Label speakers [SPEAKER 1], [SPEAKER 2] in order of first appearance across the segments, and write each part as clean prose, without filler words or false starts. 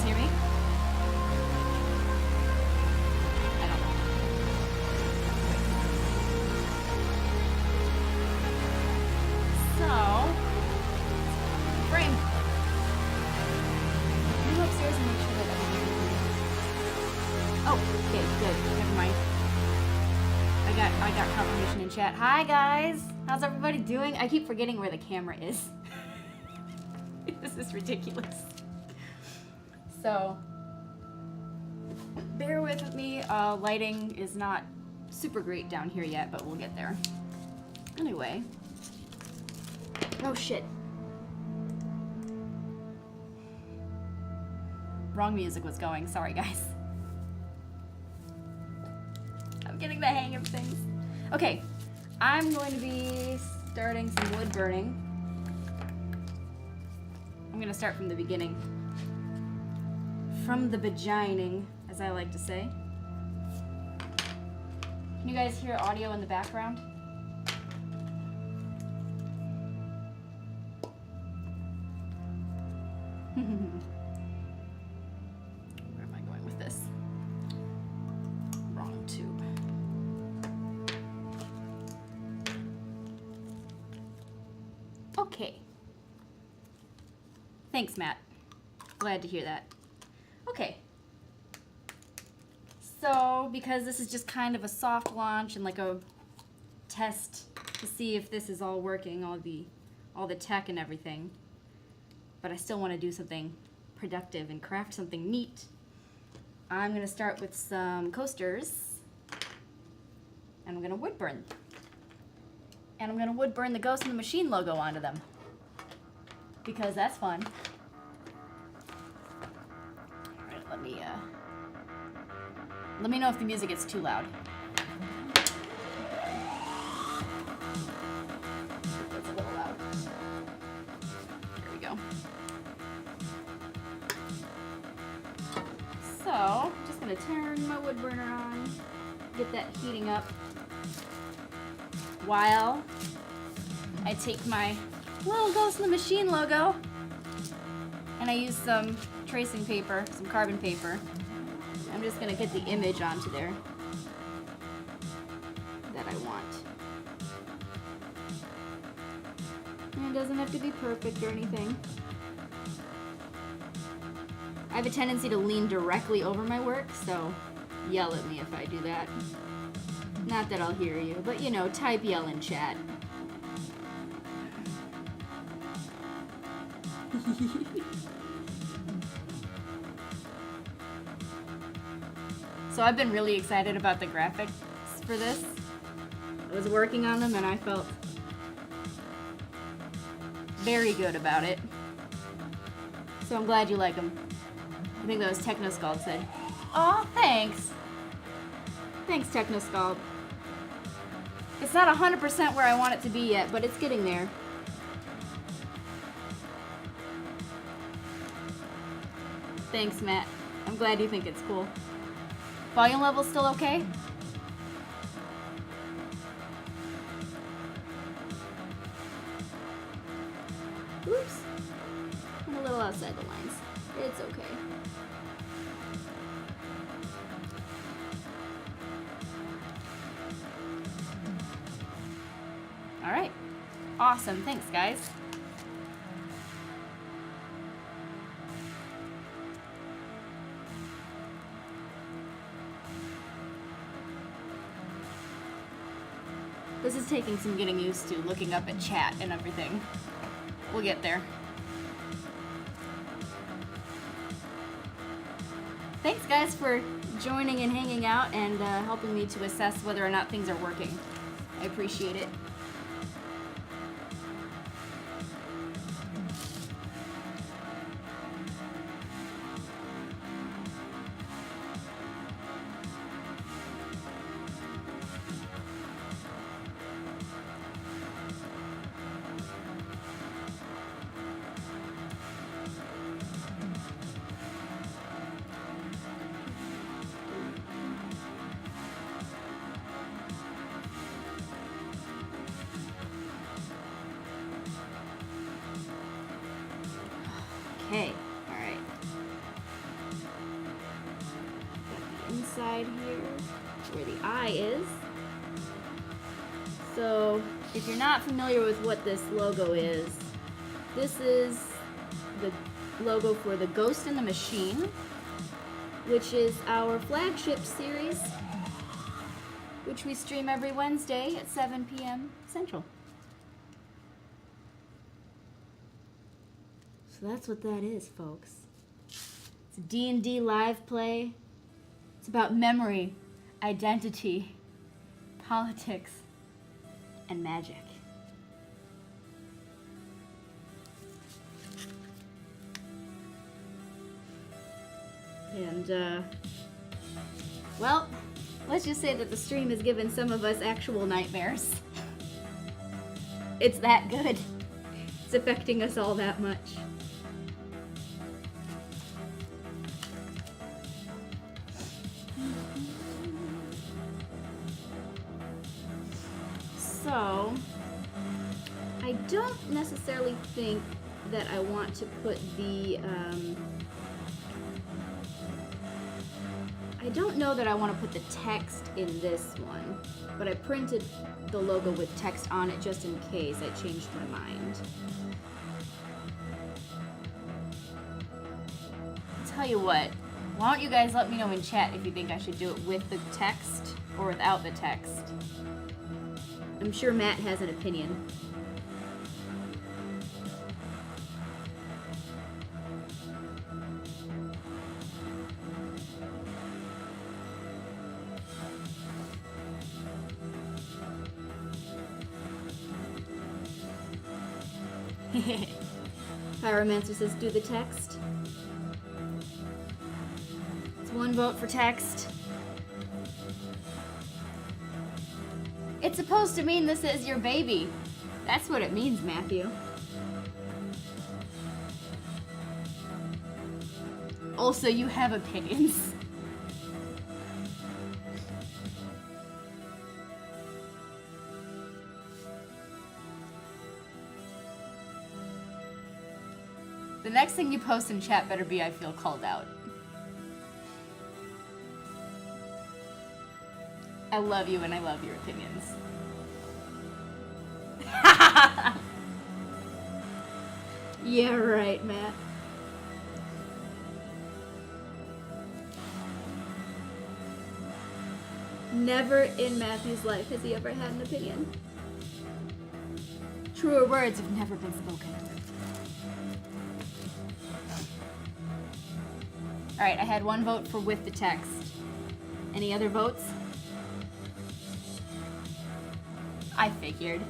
[SPEAKER 1] guys hear me? I don't know. So, frame. Can you go upstairs and make sure that everything is... Oh, okay, good. Never mind. I got confirmation in chat. Hi guys! How's everybody doing? I keep forgetting where the camera is. This is ridiculous. So, bear with me. Lighting is not super great down here yet, but we'll get there. Anyway. Oh shit. Wrong music was going. Sorry, guys. I'm getting the hang of things. Okay, I'm going to be starting some wood burning. I'm going to start from the beginning. From the beginning, as I like to say. Can you guys hear audio in the background? Where am I going with this? Wrong tube. Okay. Thanks, Matt. Glad to hear that. Okay. So, because this is just kind of a soft launch and like a test to see if this is all working, all the tech and everything, but I still want to do something productive and craft something neat, I'm going to start with some coasters, and I'm going to wood burn. And I'm going to wood burn the Ghost in the Machine logo onto them, because that's fun. All right, let me know if the music gets too loud. It's a little loud. There we go. So, I'm just gonna turn my wood burner on, get that heating up, while I take my little Ghost in the Machine logo and I use some tracing paper, some carbon paper. I'm just gonna get the image onto there that I want. And it doesn't have to be perfect or anything. I have a tendency to lean directly over my work, so yell at me if I do that. Not that I'll hear you, but you know, type yell in chat. So I've been really excited about the graphics for this. I was working on them and I felt very good about it. So I'm glad you like them. I think that was Technoscald said. Aw, thanks. Thanks, Technoscald. It's not 100% where I want it to be yet, but it's getting there. Thanks, Matt. I'm glad you think it's cool. Volume level's still okay? Oops. I'm a little outside the lines. It's okay. All right. Awesome. Thanks, guys. This is taking some getting used to, looking up at chat and everything. We'll get there. Thanks, guys, for joining and hanging out and helping me to assess whether or not things are working. I appreciate it. Okay, all right. eye is. So if you're not familiar with what this logo is, this is the logo for The Ghost in the Machine, which is our flagship series, which we stream every Wednesday at 7 p.m. Central. So that's what that is, folks. It's a D&D live play. It's about memory, identity, politics, and magic. And, well, let's just say that the stream has given some of us actual nightmares. It's that good. It's affecting us all that much. So, I don't necessarily think that I want to put the, I don't know that I want to put the text in this one, but I printed the logo with text on it just in case I changed my mind. I'll tell you what, why don't you guys let me know in chat if you think I should do it with the text or without the text. I'm sure Matt has an opinion. Pyromancer says, do the text. It's 1 vote for text. It's supposed to mean this is your baby. That's what it means, Matthew. Also, you have opinions. The next thing you post in chat better be I feel called out. I love you and I love your opinions. Yeah, right, Matt. Never in Matthew's life has he ever had an opinion. Truer words have never been spoken. Alright, I had 1 vote for with the text. Any other votes? I figured.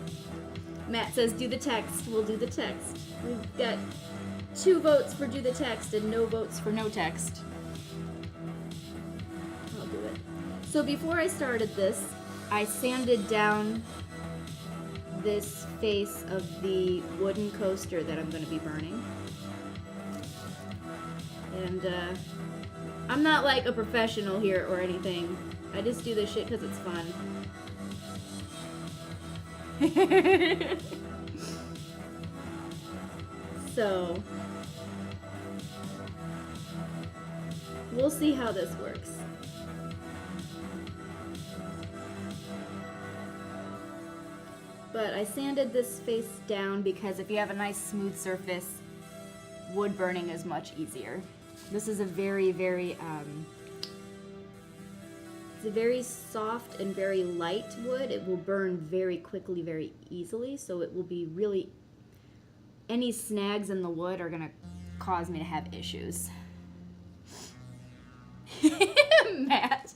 [SPEAKER 1] Matt says do the text. We'll do the text. We've got 2 votes for do the text and no votes for no text. I'll do it. So before I started this, I sanded down this face of the wooden coaster that I'm going to be burning. And I'm not like a professional here or anything. I just do this shit because it's fun. So, we'll see how this works. But I sanded this face down because if you have a nice smooth surface, wood burning is much easier. This is a very, very, it's a very soft and very light wood. It will burn very quickly, very easily, so it will be really, any snags in the wood are gonna cause me to have issues. Matt.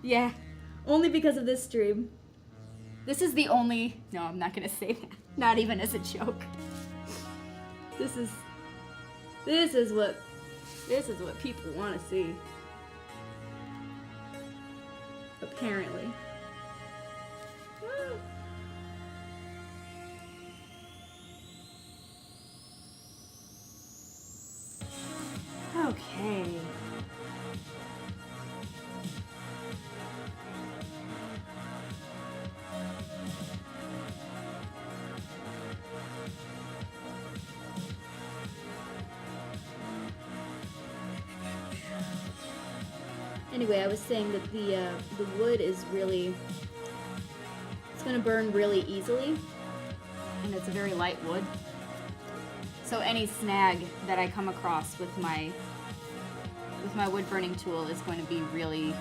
[SPEAKER 1] Yeah, only because of this stream. This is the only, no, I'm not gonna say that. Not even as a joke. This is what people want to see. Apparently. Woo. Okay. Anyway, I was saying that the wood is really, it's going to burn really easily, and it's a very light wood. So any snag that I come across with my wood burning tool is going to be really,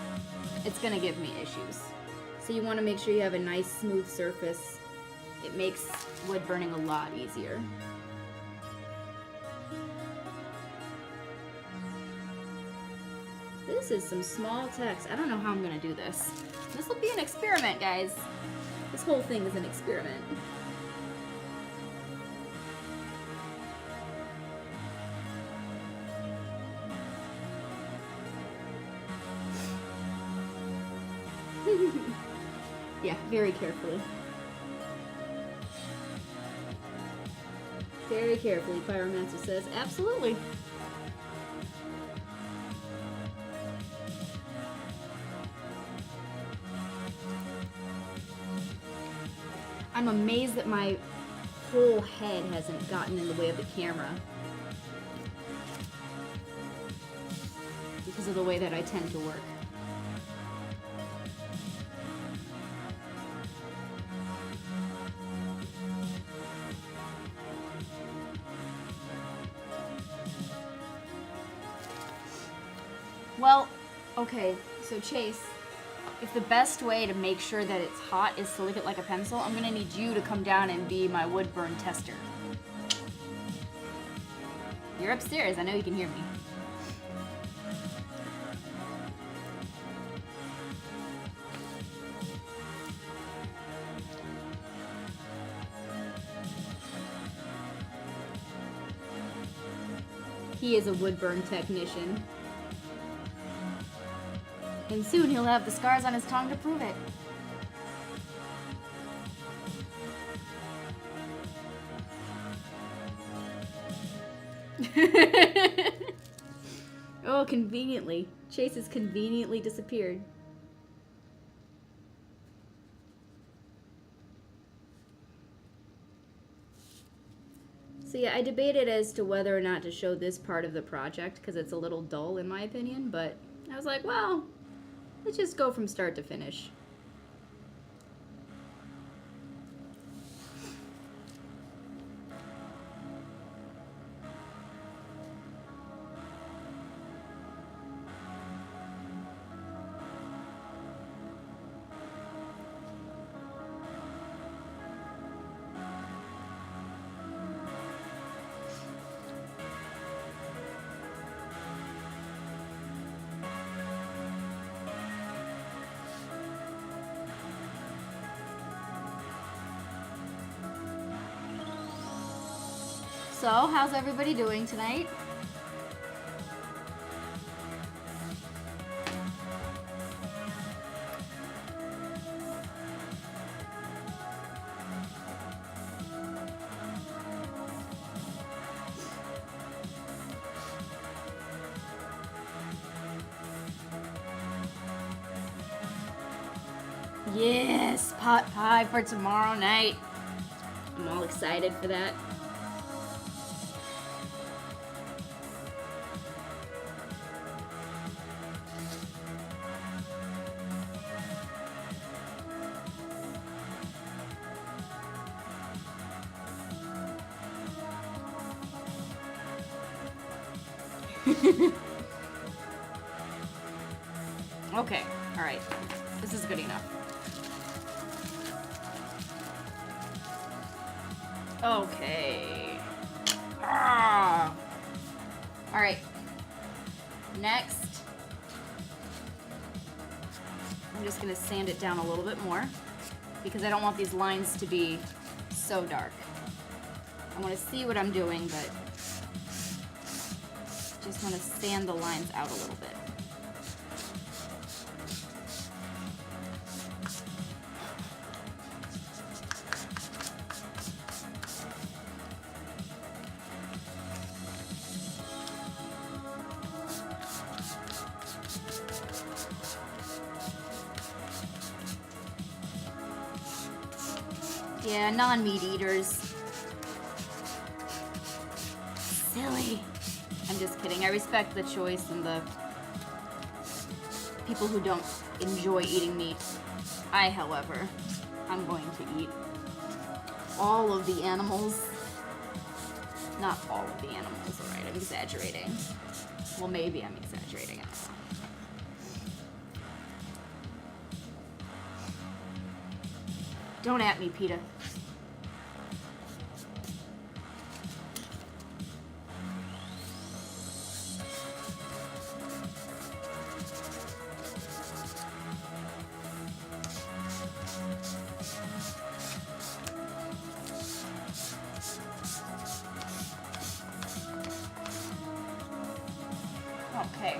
[SPEAKER 1] it's going to give me issues. So you want to make sure you have a nice smooth surface. It makes wood burning a lot easier. This is some small text. I don't know how I'm gonna do this. This will be an experiment, guys. This whole thing is an experiment. Yeah, very carefully. Very carefully, Pyromancer says. Absolutely. I'm amazed that my whole head hasn't gotten in the way of the camera because of the way that I tend to work. Well, okay, so Chase, if the best way to make sure that it's hot is to lick it like a pencil, I'm gonna need you to come down and be my wood burn tester. You're upstairs, I know you can hear me. He is a wood burn technician. And soon he'll have the scars on his tongue to prove it. Oh, conveniently. Chase has conveniently disappeared. So yeah, I debated as to whether or not to show this part of the project because it's a little dull in my opinion, but I was like, well, let's just go from start to finish. So, how's everybody doing tonight? Yes, pot pie for tomorrow night. I'm all excited for that. Okay, all right. This is good enough. Okay. Ah. All right. Next, I'm just gonna sand it down a little bit more because I don't want these lines to be so dark. I want to see what I'm doing, but just want to sand the lines out a little bit. Yeah, non-meat eaters. Silly. I'm just kidding. I respect the choice and the people who don't enjoy eating meat. I, however, I'm going to eat all of the animals. Not all of the animals, alright, I'm exaggerating. Well, maybe I'm exaggerating, I don't know. Don't at me, PETA. Okay.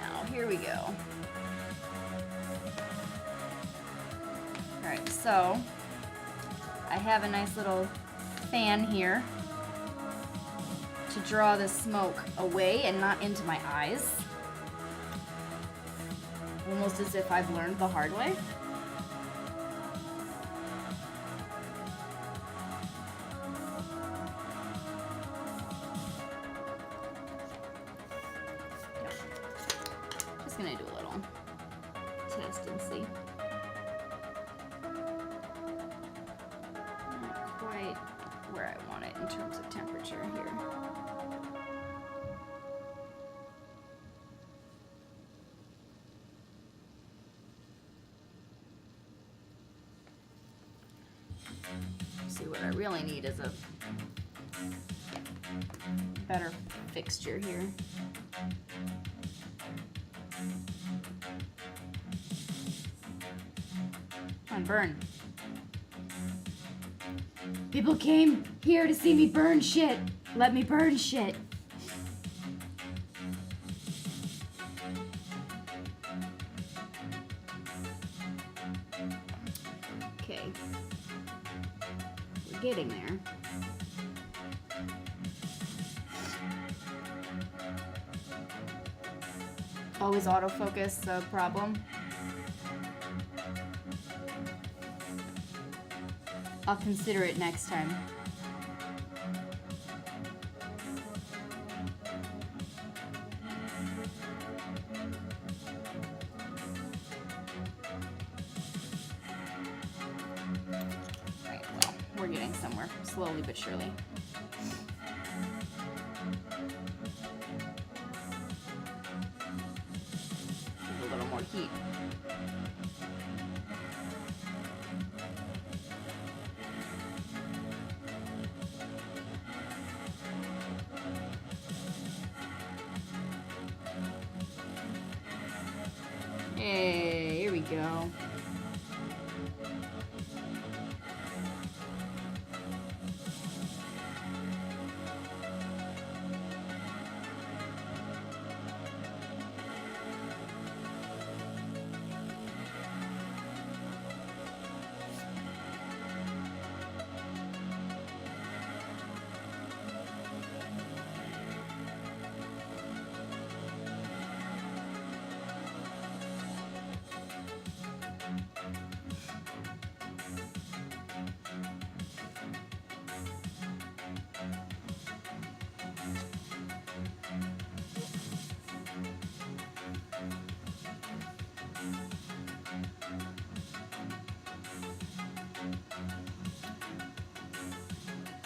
[SPEAKER 1] Now, here we go. Alright, so I have a nice little fan here to draw the smoke away and not into my eyes. Almost as if I've learned the hard way. Just gonna do a little test and see. Not quite where I want it in terms of temperature here. See, what I really need is a better fixture here. Come on, burn. People came here to see me burn shit. Let me burn shit. Okay. We're getting there. Always autofocus a problem. I'll consider it next time. Right, well, we're getting somewhere, slowly but surely. Give a little more heat. Hey, here we go.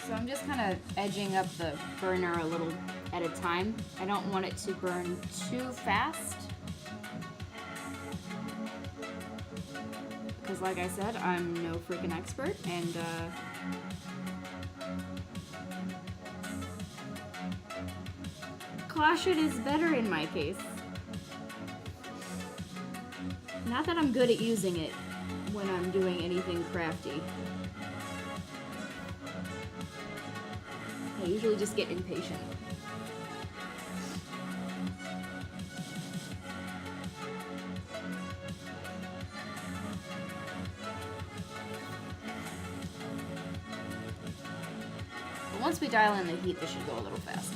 [SPEAKER 1] So I'm just kind of edging up the burner a little at a time. I don't want it to burn too fast. Because like I said, I'm no freaking expert, and caution is better in my case. Not that I'm good at using it when I'm doing anything crafty. I usually just get impatient. But once we dial in the heat, this should go a little faster.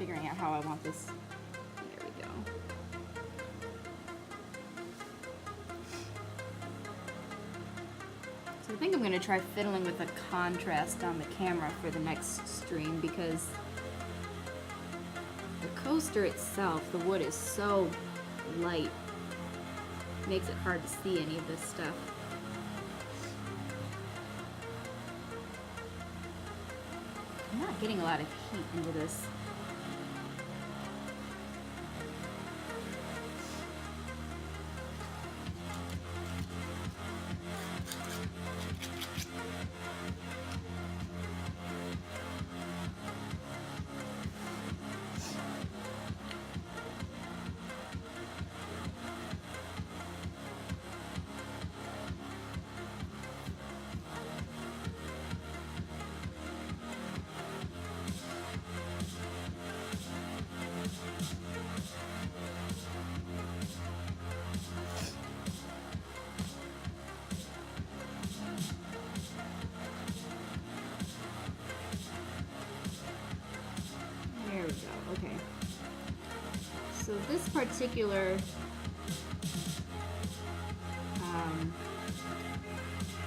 [SPEAKER 1] figuring out how I want this. There we go. So I think I'm going to try fiddling with the contrast on the camera for the next stream because the coaster itself, the wood is so light. It makes it hard to see any of this stuff. I'm not getting a lot of heat into this. Okay. So this particular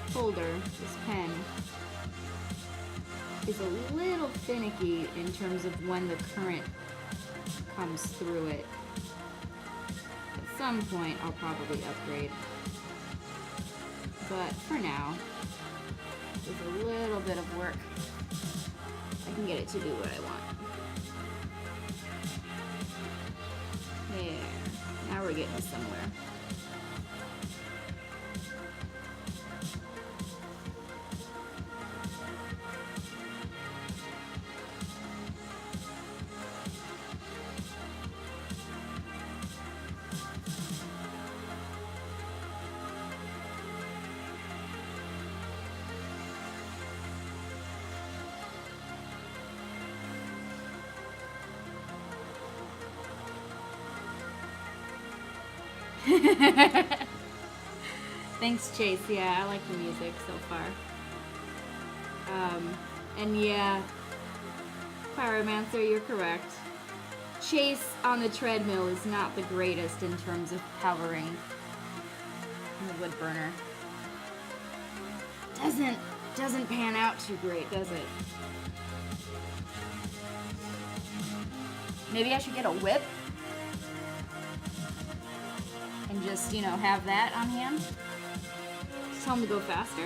[SPEAKER 1] folder, this pen, is a little finicky in terms of when the current comes through it. At some point I'll probably upgrade. But for now, with a little bit of work, I can get it to do what I want. There. Now we're getting somewhere. Thanks, Chase. Yeah, I like the music so far. And yeah, Pyromancer, you're correct. Chase on the treadmill is not the greatest in terms of powering the wood burner. Doesn't pan out too great, does it? Maybe I should get a whip and just, you know, have that on hand. Just tell them to go faster.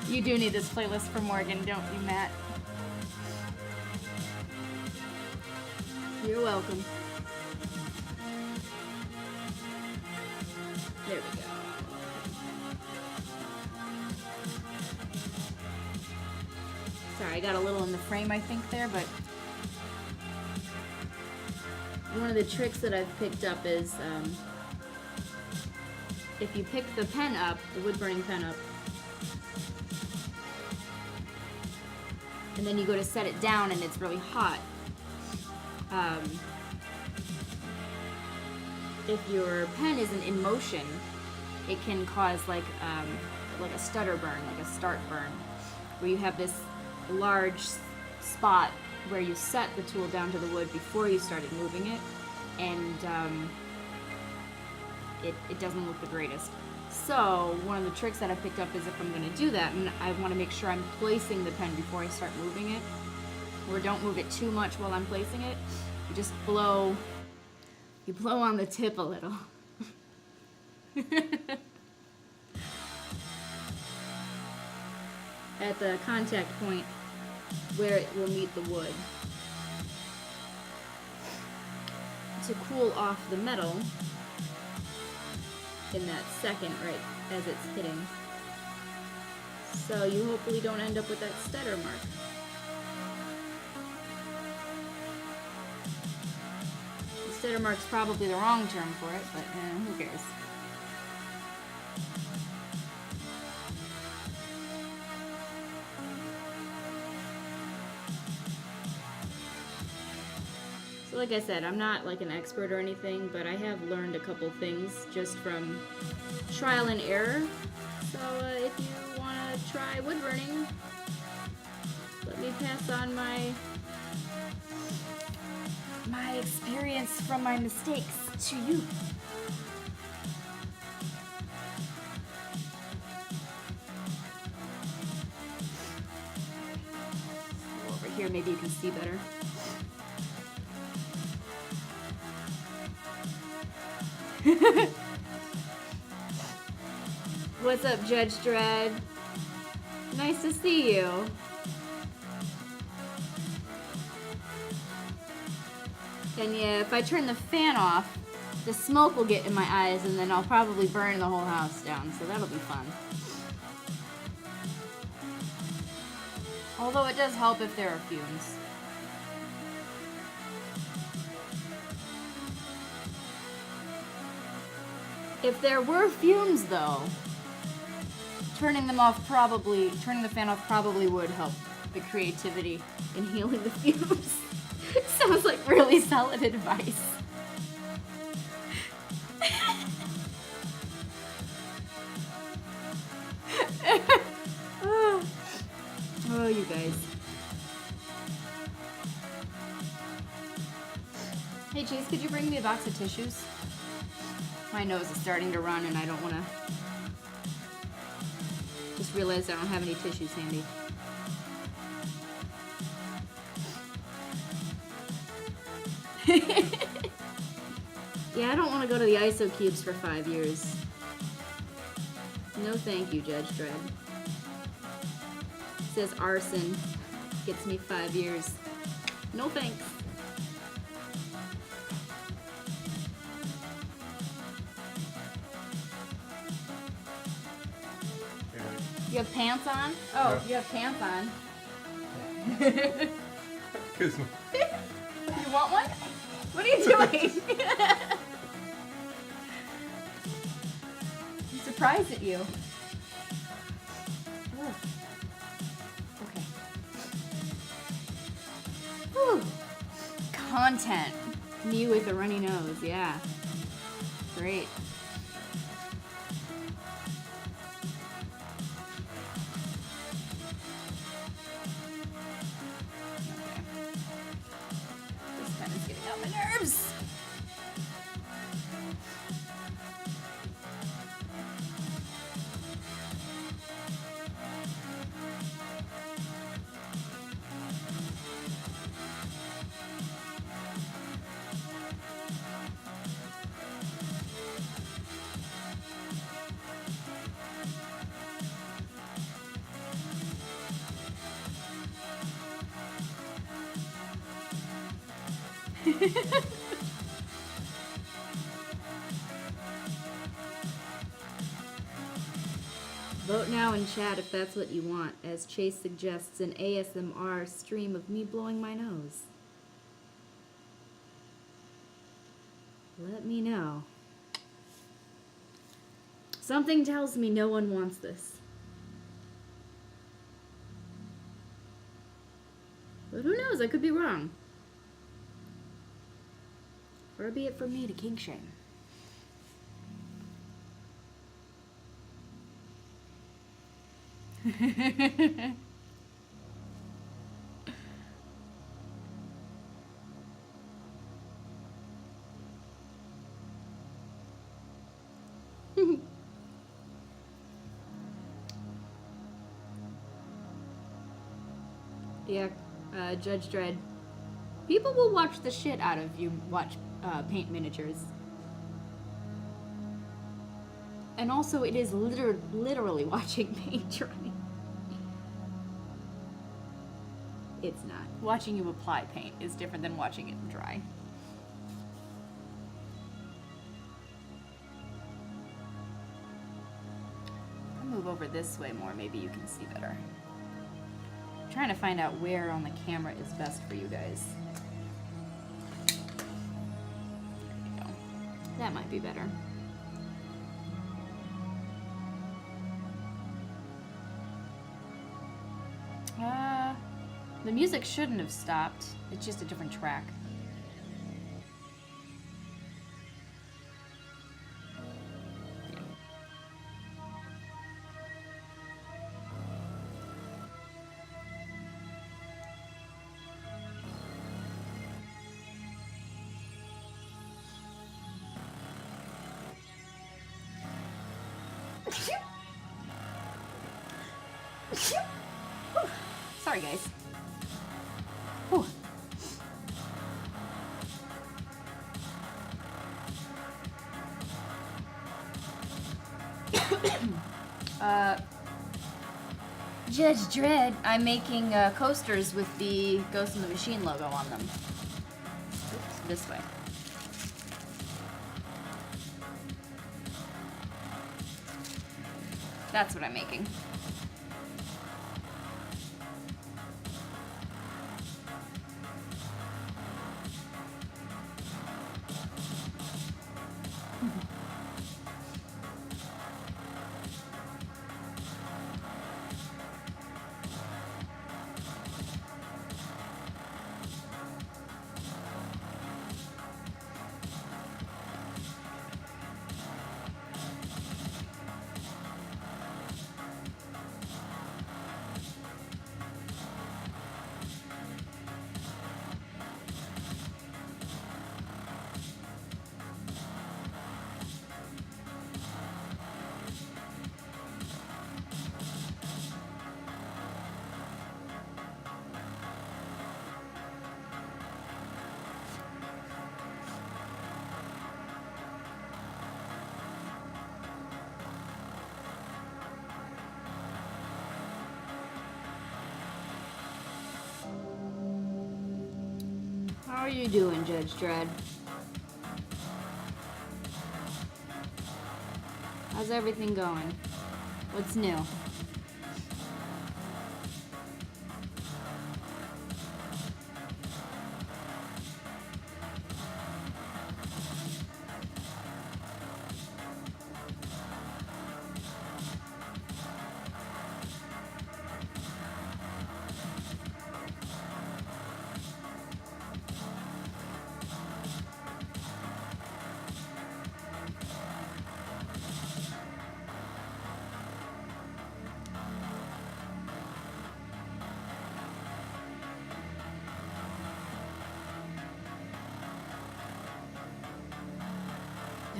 [SPEAKER 1] You do need this playlist for Morgan, don't you, Matt? You're welcome. There we go. Sorry, I got a little in the frame, I think, there, but one of the tricks that I've picked up is if you pick the pen up, the wood burning pen up, and then you go to set it down and it's really hot, if your pen isn't in motion, it can cause like a stutter burn, like a start burn, where you have this large spot where you set the tool down to the wood before you started moving it, and it doesn't look the greatest. So one of the tricks that I picked up is if I'm going to do that, and I want to make sure I'm placing the pen before I start moving it, or don't move it too much while I'm placing it. You just blow on the tip a little. At the contact point where it will meet the wood. To cool off the metal in that second, right as it's hitting. So you hopefully don't end up with that stutter mark. The stutter mark's probably the wrong term for it, but who cares? Like I said, I'm not like an expert or anything, but I have learned a couple things just from trial and error. So if you want to try wood burning, let me pass on my experience from my mistakes to you. Over here, maybe you can see better. What's up, Judge Dredd? Nice to see you. And yeah, if I turn the fan off, the smoke will get in my eyes and then I'll probably burn the whole house down, so that'll be fun. Although it does help if there are fumes. If there were fumes, though, turning the fan off probably would help the creativity in healing the fumes. Sounds like really solid advice. Oh, you guys. Hey, Chase, could you bring me a box of tissues? My nose is starting to run and I don't want to... Just realized I don't have any tissues handy. Yeah, I don't want to go to the ISO cubes for 5 years. No thank you, Judge Dredd. Says arson gets me 5 years. No thanks. You have pants on? Oh, no. You have pants on. You want one? What are you doing? I'm surprised at you. Oh. Okay. Whew. Content. Me with a runny nose, yeah. Great. Vote now in chat if that's what you want, as Chase suggests an ASMR stream of me blowing my nose. Let me know. Something tells me no one wants this. But who knows, I could be wrong. Far be it from me to kink shame. Yeah, Judge Dredd. People will watch the shit out of you watch paint miniatures. And also, it is literally watching paint dry. It's not. Watching you apply paint is different than watching it dry. I'll move over this way more, maybe you can see better. I'm trying to find out where on the camera is best for you guys. There you go. That might be better. The music shouldn't have stopped. It's just a different track. Sorry, guys. Whew. Judge Dredd, I'm making coasters with the Ghost in the Machine logo on them. Oops, this way. That's what I'm making. How are you doing, Judge Dredd? How's everything going? What's new?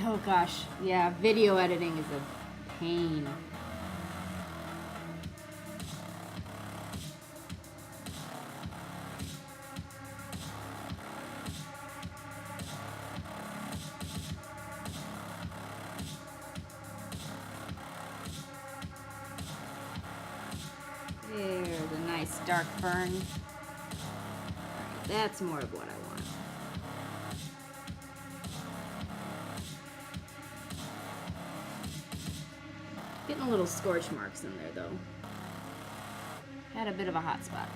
[SPEAKER 1] Oh gosh, yeah, video editing is a pain. There's a nice dark burn. That's more of what I want. Getting a little scorch marks in there though. Had a bit of a hot spot.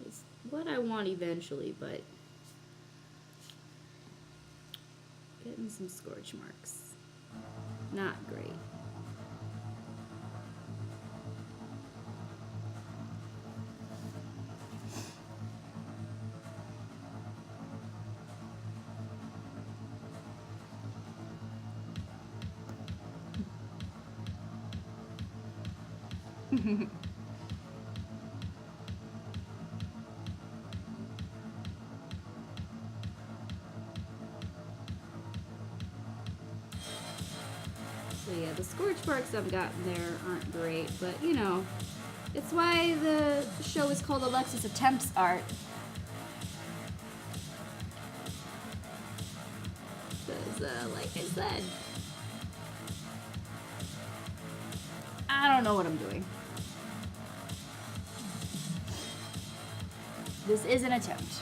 [SPEAKER 1] It's what I want eventually, but getting some scorch marks. Not great. So yeah, the scorch marks I've gotten there aren't great, but you know, it's why the show is called Alexis Attempts Art. Because, like I said, I don't know what I'm doing. This is an attempt.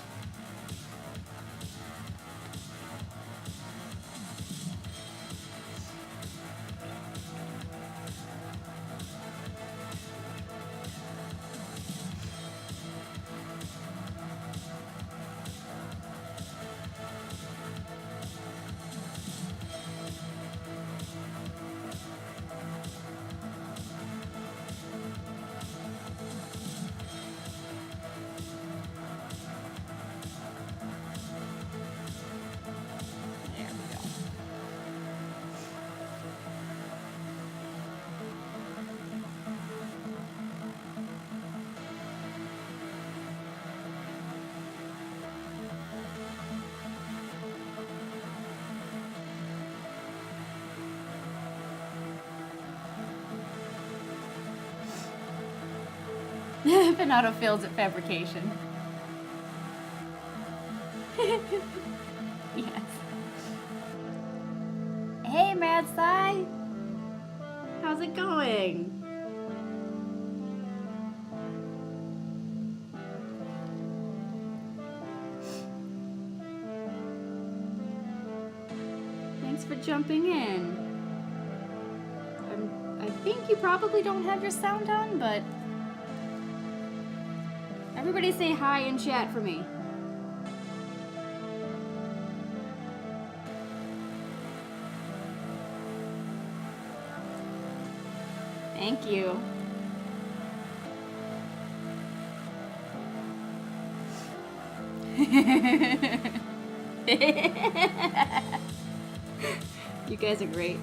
[SPEAKER 1] If an auto fails at fabrication. Yes. Hey, Mad Sci! How's it going? Thanks for jumping in. I think you probably don't have your sound on, but everybody say hi in chat for me. Thank you. You guys are great.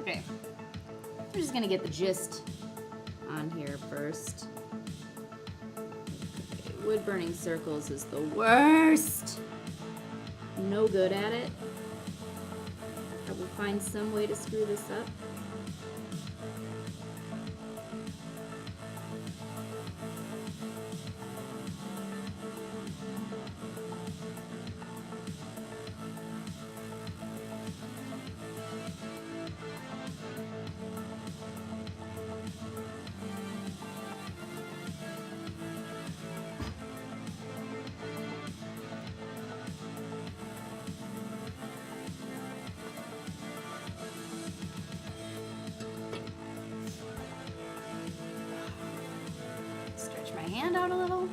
[SPEAKER 1] Okay, I'm just gonna get the gist on here first. Okay, wood burning circles is the worst. No good at it. I will find some way to screw this up. Hand out a little.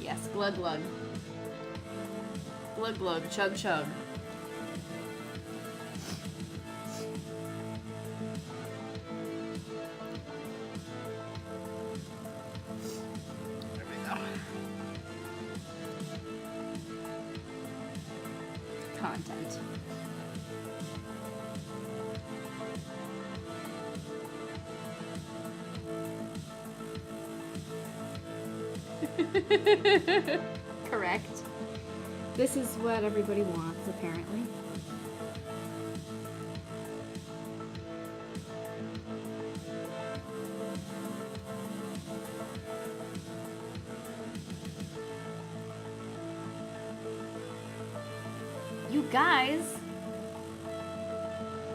[SPEAKER 1] Yes, glug glug. Glug glug, chug chug. There we go. Content. Correct. This is what everybody wants, apparently. You guys,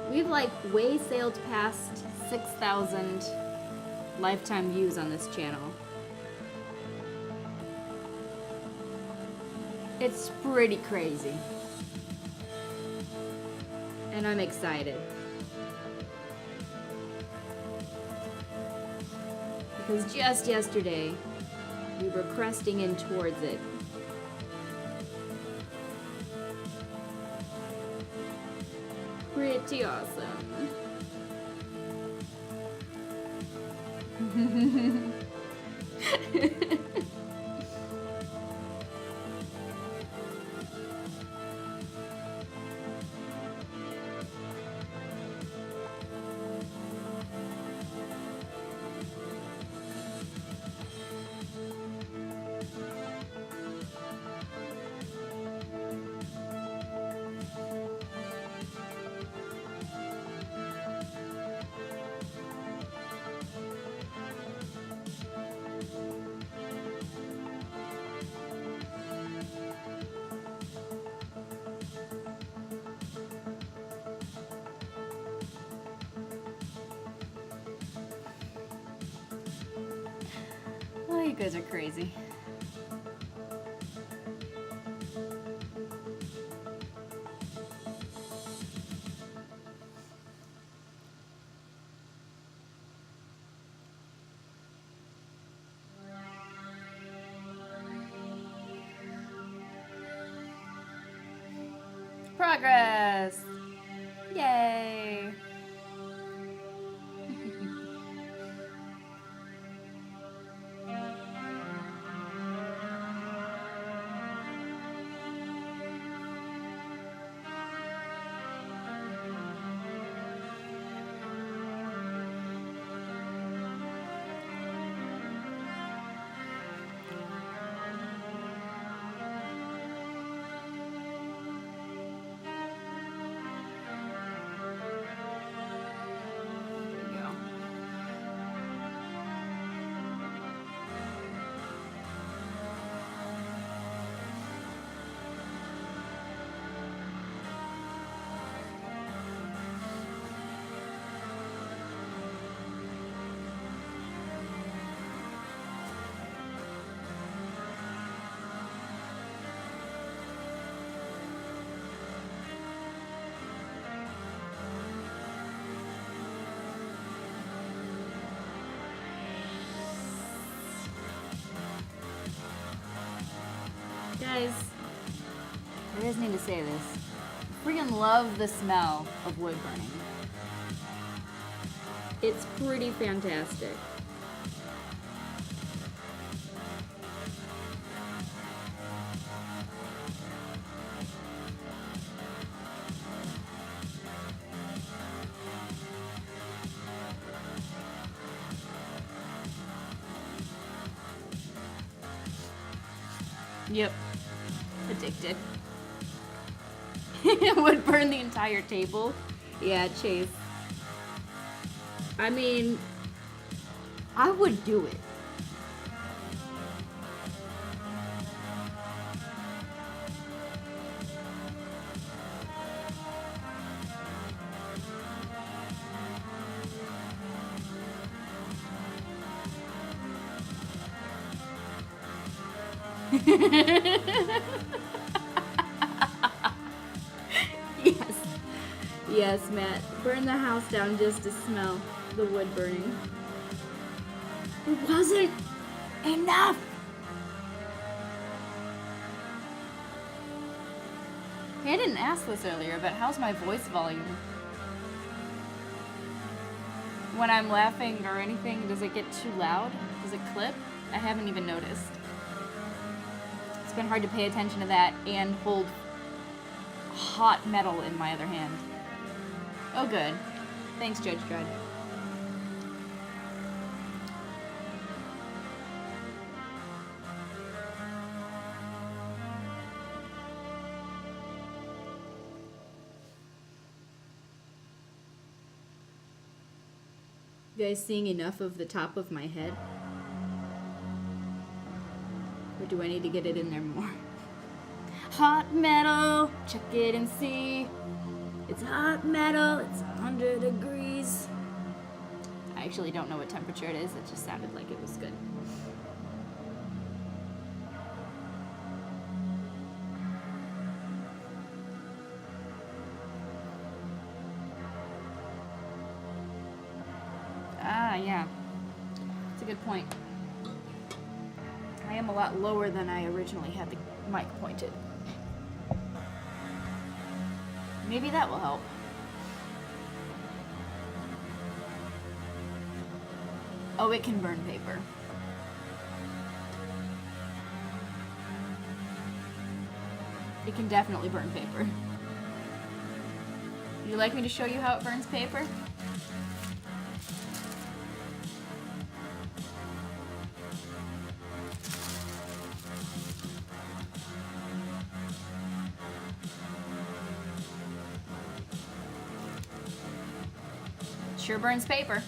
[SPEAKER 1] we've like way sailed past 6,000 lifetime views on this channel. It's pretty crazy. And I'm excited. Because just yesterday, we were cresting in towards it. Pretty awesome. Oh, you guys are crazy. Progress! Yay! Guys, I just need to say this. I freaking love the smell of wood burning. It's pretty fantastic. Yep. Addicted. It would burn the entire table. Yeah, Chase. I mean, I would do it. Yes. Yes, Matt. Burn the house down just to smell the wood burning. It wasn't enough. Hey, I didn't ask this earlier, but how's my voice volume? When I'm laughing or anything, does it get too loud? Does it clip? I haven't even noticed. It's been hard to pay attention to that and hold hot metal in my other hand. Oh, good. Thanks, Judge Dredd. You guys seeing enough of the top of my head? Or do I need to get it in there more? Hot metal, check it and see. It's hot metal, it's 100 degrees. I actually don't know what temperature it is, it just sounded like it was good. Ah, yeah. That's a good point. I am a lot lower than I originally had the mic pointed. Maybe that will help. Oh, it can burn paper. It can definitely burn paper. Would you like me to show you how it burns paper? Sure burns paper.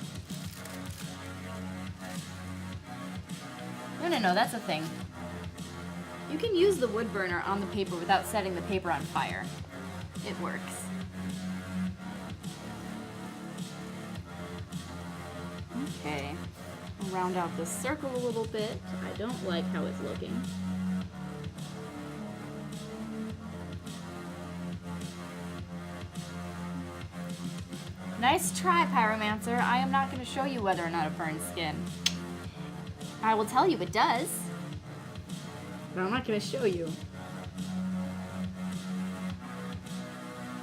[SPEAKER 1] No, that's a thing. You can use the wood burner on the paper without setting the paper on fire. It works. Okay, I'll round out this circle a little bit. I don't like how it's looking. Nice try, Pyromancer. I am not going to show you whether or not it burns skin. I will tell you it does, but I'm not going to show you.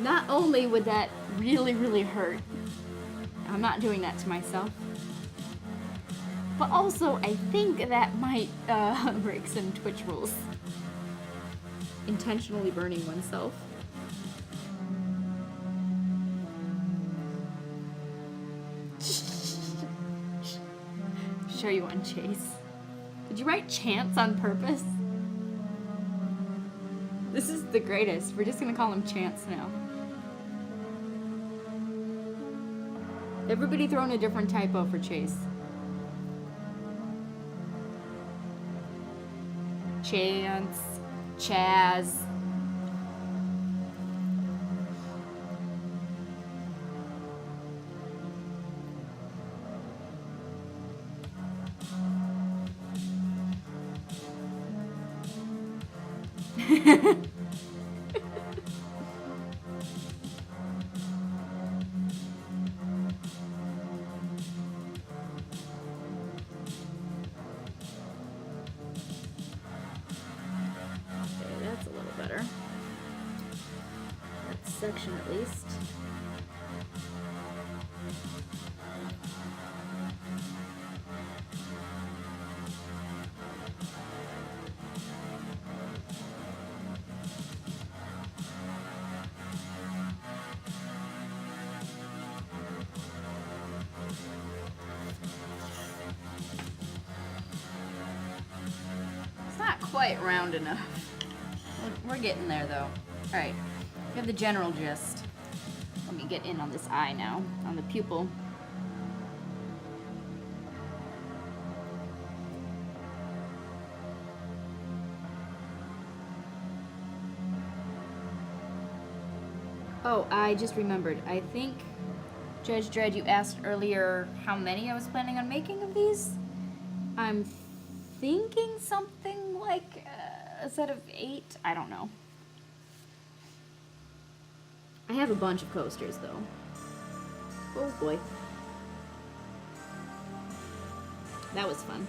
[SPEAKER 1] Not only would that really, really hurt, I'm not doing that to myself, but also I think that might break some Twitch rules. Intentionally burning oneself. Show you one, Chase. Did you write Chance on purpose? This is the greatest. We're just gonna call him Chance now. Everybody throw in a different typo for Chase. Chance, Chaz. Section at least. It's not quite round enough. We're getting there though. All right. We have the general gist. Let me get in on this eye now, on the pupil. Oh, I just remembered. I think, Judge Dredd, you asked earlier how many I was planning on making of these. I'm thinking something like a set of 8. I don't know. I have a bunch of coasters, though. Oh, boy. That was fun.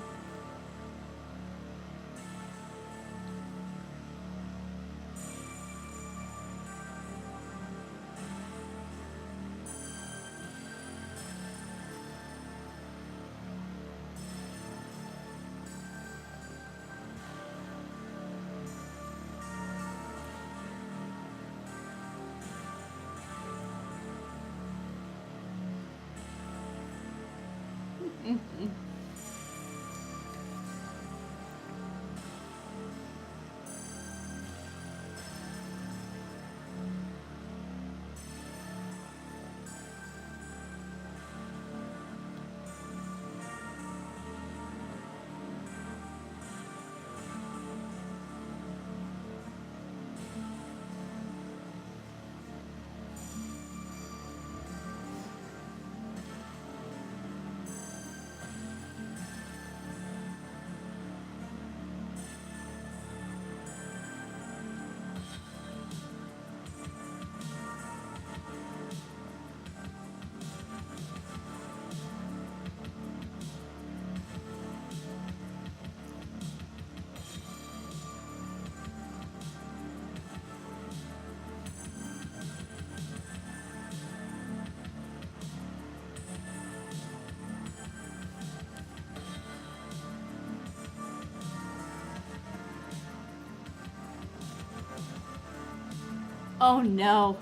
[SPEAKER 1] Oh no.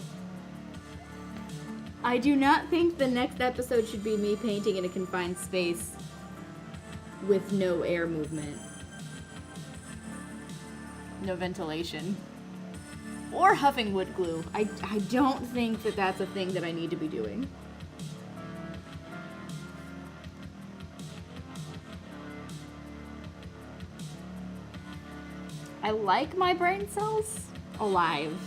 [SPEAKER 1] I do not think the next episode should be me painting in a confined space with no air movement. No ventilation. Or huffing wood glue. I don't think that that's a thing that I need to be doing. I like my brain cells alive.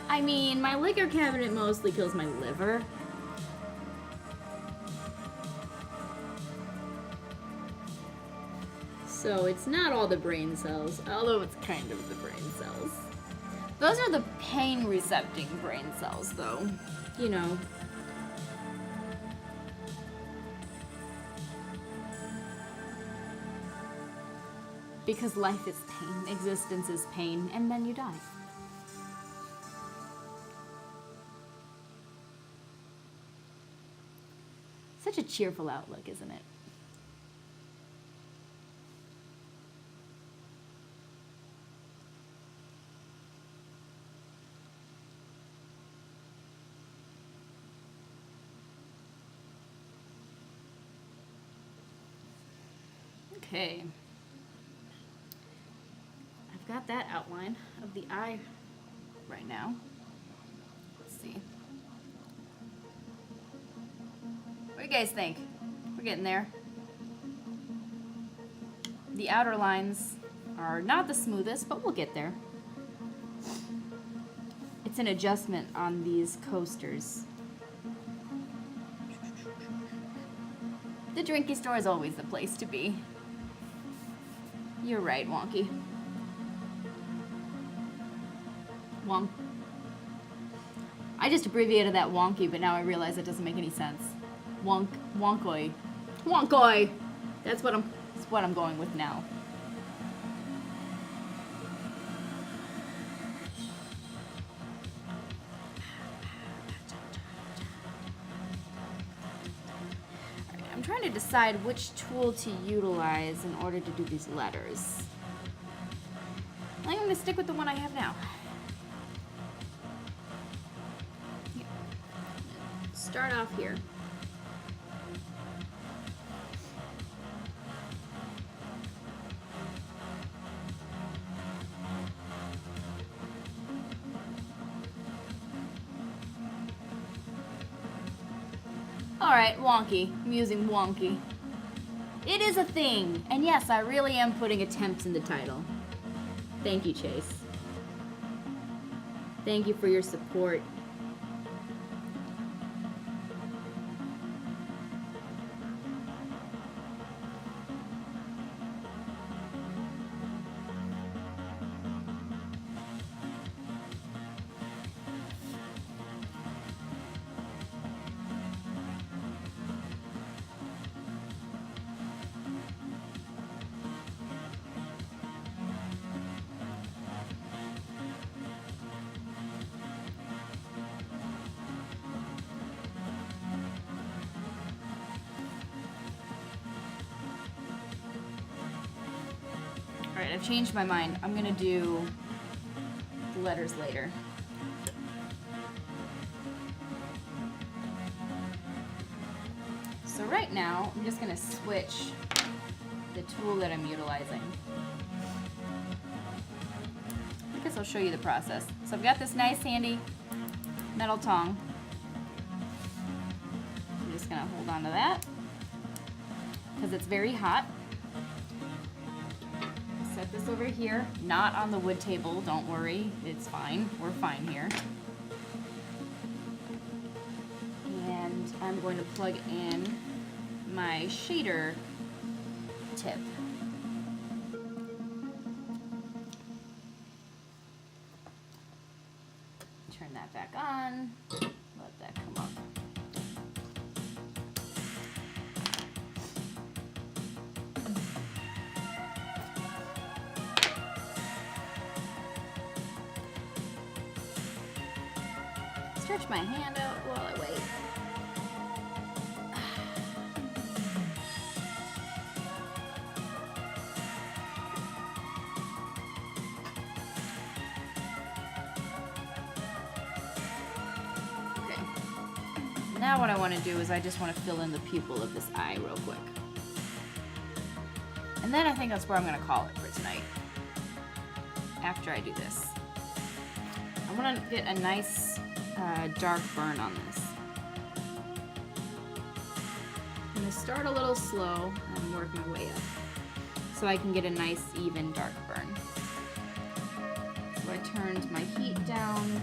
[SPEAKER 1] I mean, my liquor cabinet mostly kills my liver. So it's not all the brain cells, although it's kind of the brain cells. Those are the pain recepting brain cells, though. You know. Because life is pain, existence is pain, and then you die. Such a cheerful outlook, isn't it? Okay. I've got that outline of the eye right now. Let's see. What do you guys think? We're getting there. The outer lines are not the smoothest, but we'll get there. It's an adjustment on these coasters. The drinky store is always the place to be. You're right, Wonky. Wonk. I just abbreviated that wonky, but now I realize it doesn't make any sense. Wonk, wonkoy. Wonkoy! That's what I'm going with now. Alright, I'm trying to decide which tool to utilize in order to do these letters. I think I'm going to stick with the one I have now. Start off here. Alright, wonky. I'm using wonky. It is a thing. And yes, I really am putting attempts in the title. Thank you, Chase. Thank you for your support. Alright, I've changed my mind. I'm gonna do the letters later. So right now, I'm just gonna switch the tool that I'm utilizing. I guess I'll show you the process. So I've got this nice handy metal tong. I'm just gonna hold on to that because it's very hot. Set this over here, not on the wood table, don't worry, it's fine, we're fine here. And I'm going to plug in my shader tip. Turn that back on, let that come up. Stretch my hand out while I wait. Okay. Now what I want to do is I just want to fill in the pupil of this eye real quick. And then I think that's where I'm going to call it for tonight. After I do this. I want to get a nice dark burn on this. I'm going to start a little slow and work my way up so I can get a nice even dark burn. So I turned my heat down.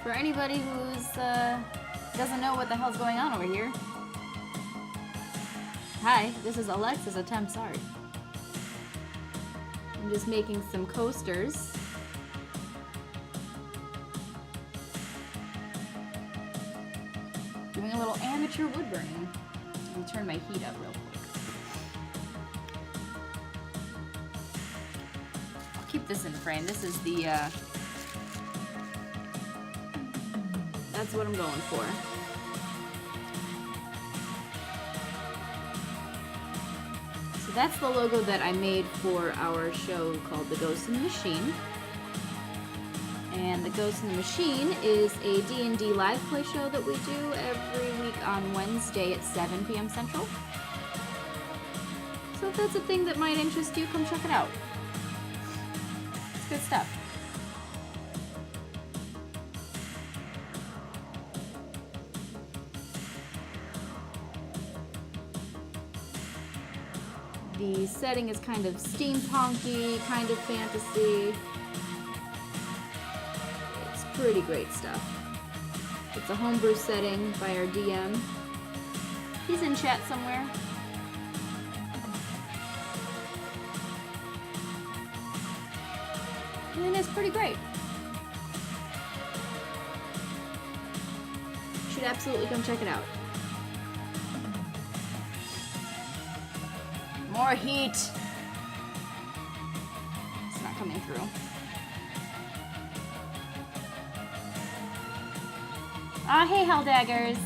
[SPEAKER 1] For anybody who's doesn't know what the hell's going on over here. Hi, this is Alexis Attempts Art. I'm just making some coasters. Doing a little amateur wood burning. Let me turn my heat up real quick. I'll keep this in frame. This is the that's what I'm going for. So that's the logo that I made for our show called The Ghost in the Machine. And The Ghost in the Machine is a D&D live play show that we do every week on Wednesday at 7 p.m. Central. So if that's a thing that might interest you, come check it out. It's good stuff. The setting is kind of steampunky, kind of fantasy. It's pretty great stuff. It's a homebrew setting by our DM. He's in chat somewhere. And it's pretty great. You should absolutely come check it out. More heat. It's not coming through. Ah, hey, Helldaggers.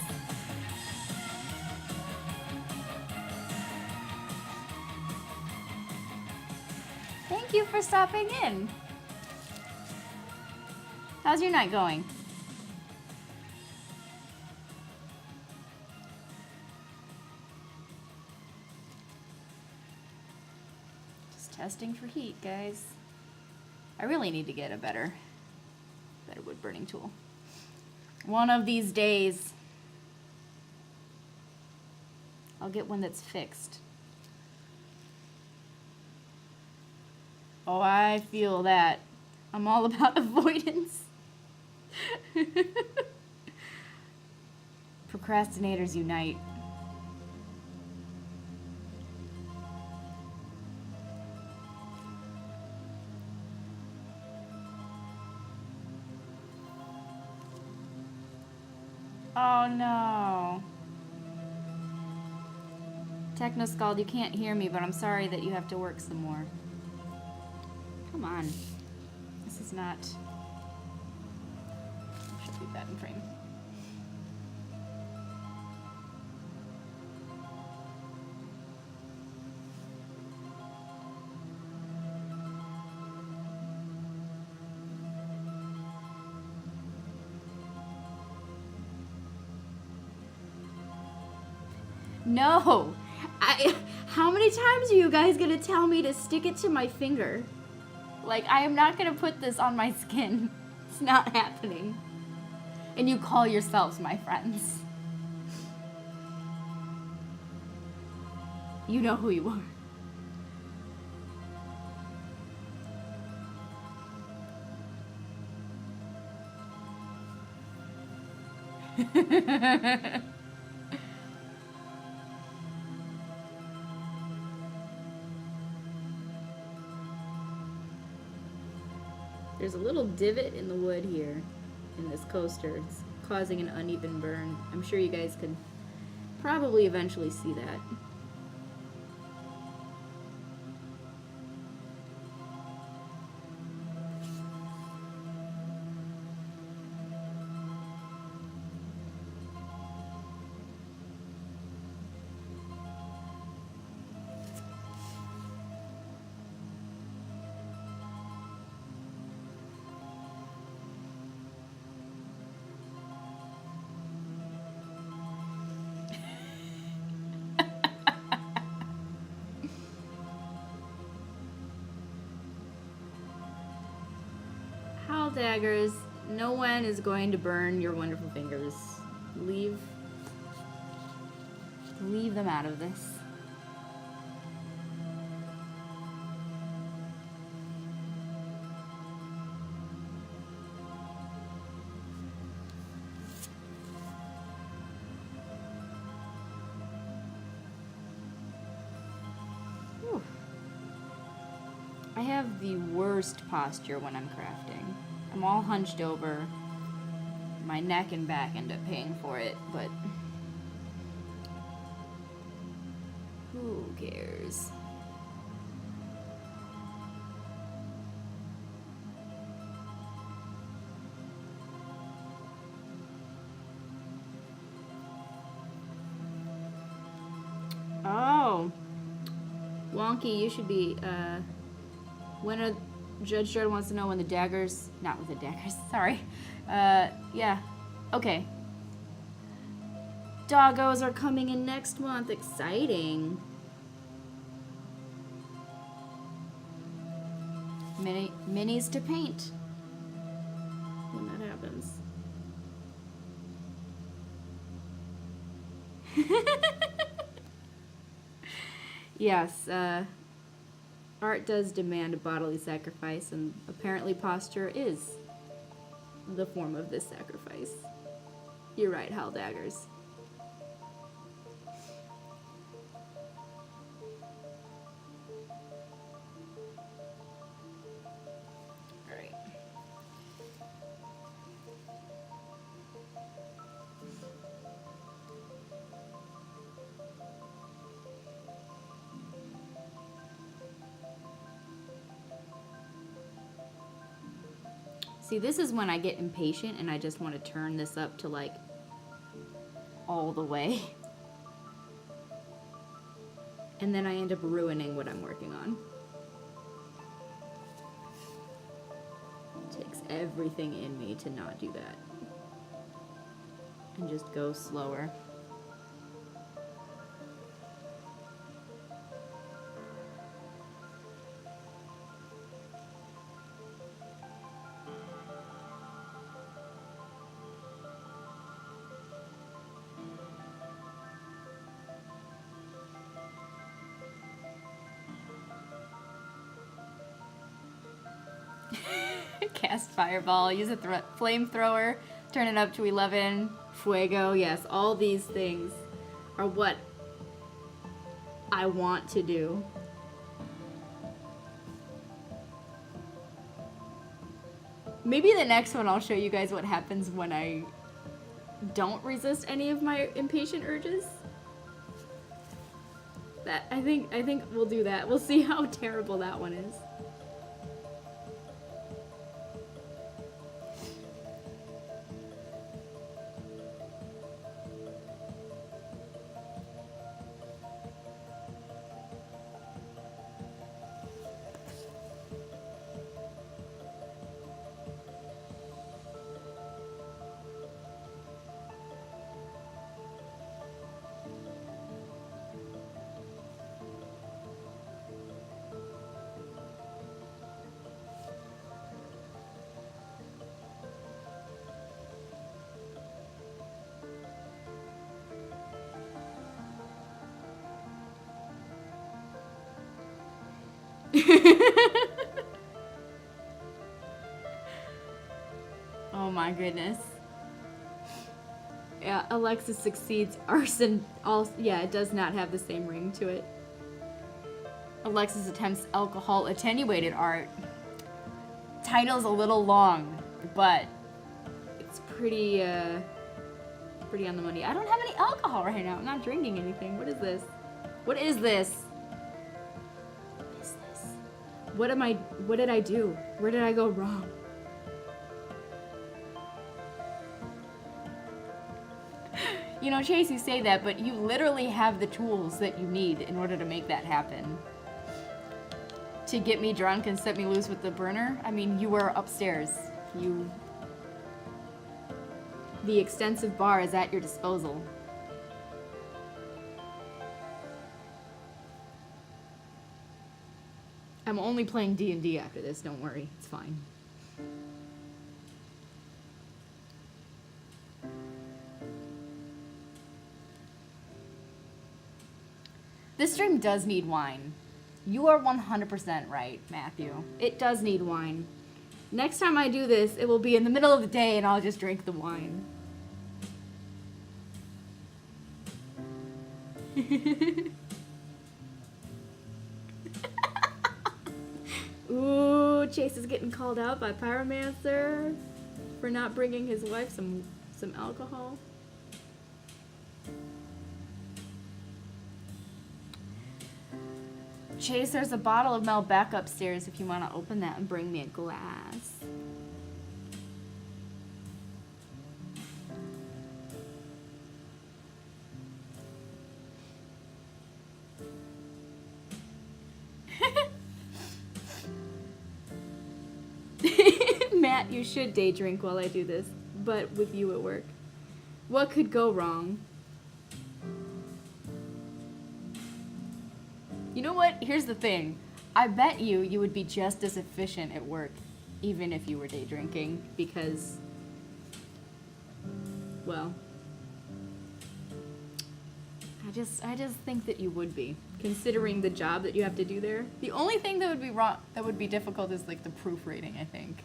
[SPEAKER 1] Thank you for stopping in. How's your night going? Testing for heat, guys. I really need to get a better wood burning tool. One of these days, I'll get one that's fixed. Oh, I feel that. I'm all about avoidance. Procrastinators unite. Oh no. Technoscald, you can't hear me, but I'm sorry that you have to work some more. Come on. This is not time frame. No! How many times are you guys gonna tell me to stick it to my finger? Like, I am not gonna put this on my skin. It's not happening. And you call yourselves my friends. You know who you are. There's a little divot in the wood here in this coaster. It's causing an uneven burn. I'm sure you guys could probably eventually see that. Daggers, no one is going to burn your wonderful fingers. Leave them out of this. Whew. I have the worst posture when I'm crafting. I'm all hunched over. My neck and back end up paying for it, but who cares? Oh, Wonky, you should be, when are Judge Jordan wants to know when the daggers, not with the daggers, sorry. Yeah, okay. Doggos are coming in next month, exciting. Minis to paint when that happens. Yes, art does demand a bodily sacrifice, and apparently posture is the form of this sacrifice. You're right, Hal Daggers. Alright. See, this is when I get impatient and I just want to turn this up to like all the way. And then I end up ruining what I'm working on. It takes everything in me to not do that. And just go slower. Cast fireball, use a flamethrower, turn it up to 11, fuego, yes, all these things are what I want to do. Maybe the next one I'll show you guys what happens when I don't resist any of my impatient urges. That I think we'll do that. We'll see how terrible that one is. Oh my goodness. Yeah, Alexis succeeds. Arson also, yeah, it does not have the same ring to it. Alexis attempts alcohol attenuated art. Title's a little long, but it's pretty pretty on the money. I don't have any alcohol right now. I'm not drinking anything. What is this? What is this? What is this? What did I do? Where did I go wrong? You know, Chase, you say that, but you literally have the tools that you need in order to make that happen. To get me drunk and set me loose with the burner? I mean, you were upstairs. The extensive bar is at your disposal. I'm only playing D&D after this, don't worry, it's fine. This stream does need wine. You are 100% right, Matthew. It does need wine. Next time I do this, it will be in the middle of the day and I'll just drink the wine. Ooh, Chase is getting called out by Pyromancer for not bringing his wife some alcohol. Chase, there's a bottle of Malbec upstairs if you want to open that and bring me a glass. Matt, you should day drink while I do this, but with you at work. What could go wrong? You know what? Here's the thing. I bet you would be just as efficient at work, even if you were day drinking, because, well, I just think that you would be, considering the job that you have to do there. The only thing that would be wrong, that would be difficult, is like the proofreading, I think.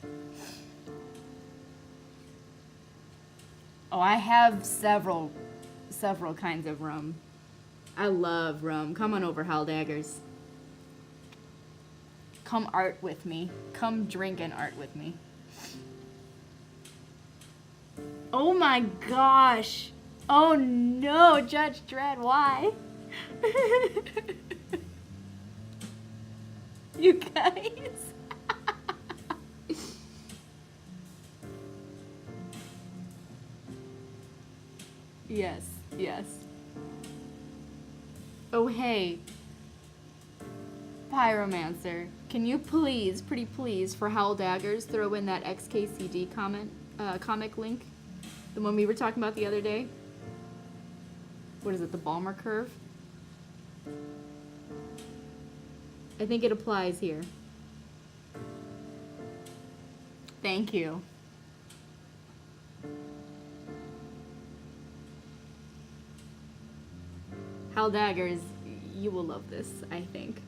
[SPEAKER 1] Oh, I have several kinds of rum. I love rum. Come on over, Helldaggers. Come art with me. Come drink and art with me. Oh my gosh. Oh no, Judge Dredd, why? You guys. Yes, yes. Oh, hey. Pyromancer, can you please, pretty please, for Helldaggers, throw in that XKCD comic link? The one we were talking about the other day? What is it, the Balmer curve? I think it applies here. Thank you. Helldaggers, you will love this, I think.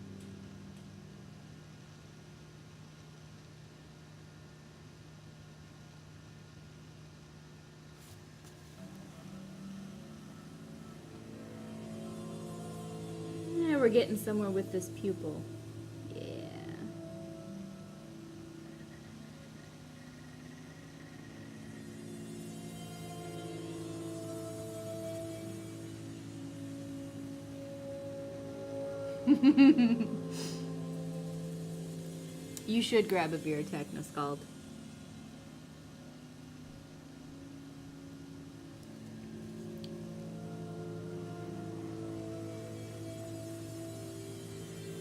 [SPEAKER 1] Yeah, we're getting somewhere with this pupil. You should grab a beer, Technoscald.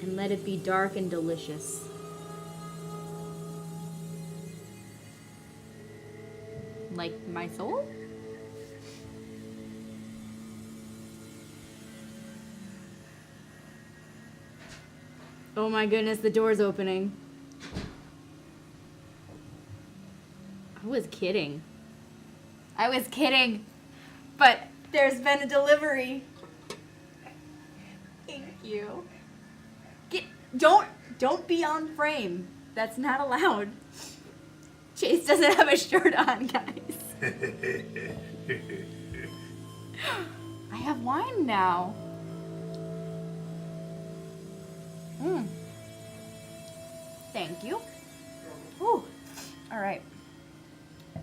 [SPEAKER 1] And let it be dark and delicious. Like my soul? Oh my goodness, the door's opening. I was kidding. I was kidding. But there's been a delivery. Thank you. Don't be on frame. That's not allowed. Chase doesn't have a shirt on, guys. I have wine now. Thank you. Ooh. All right. How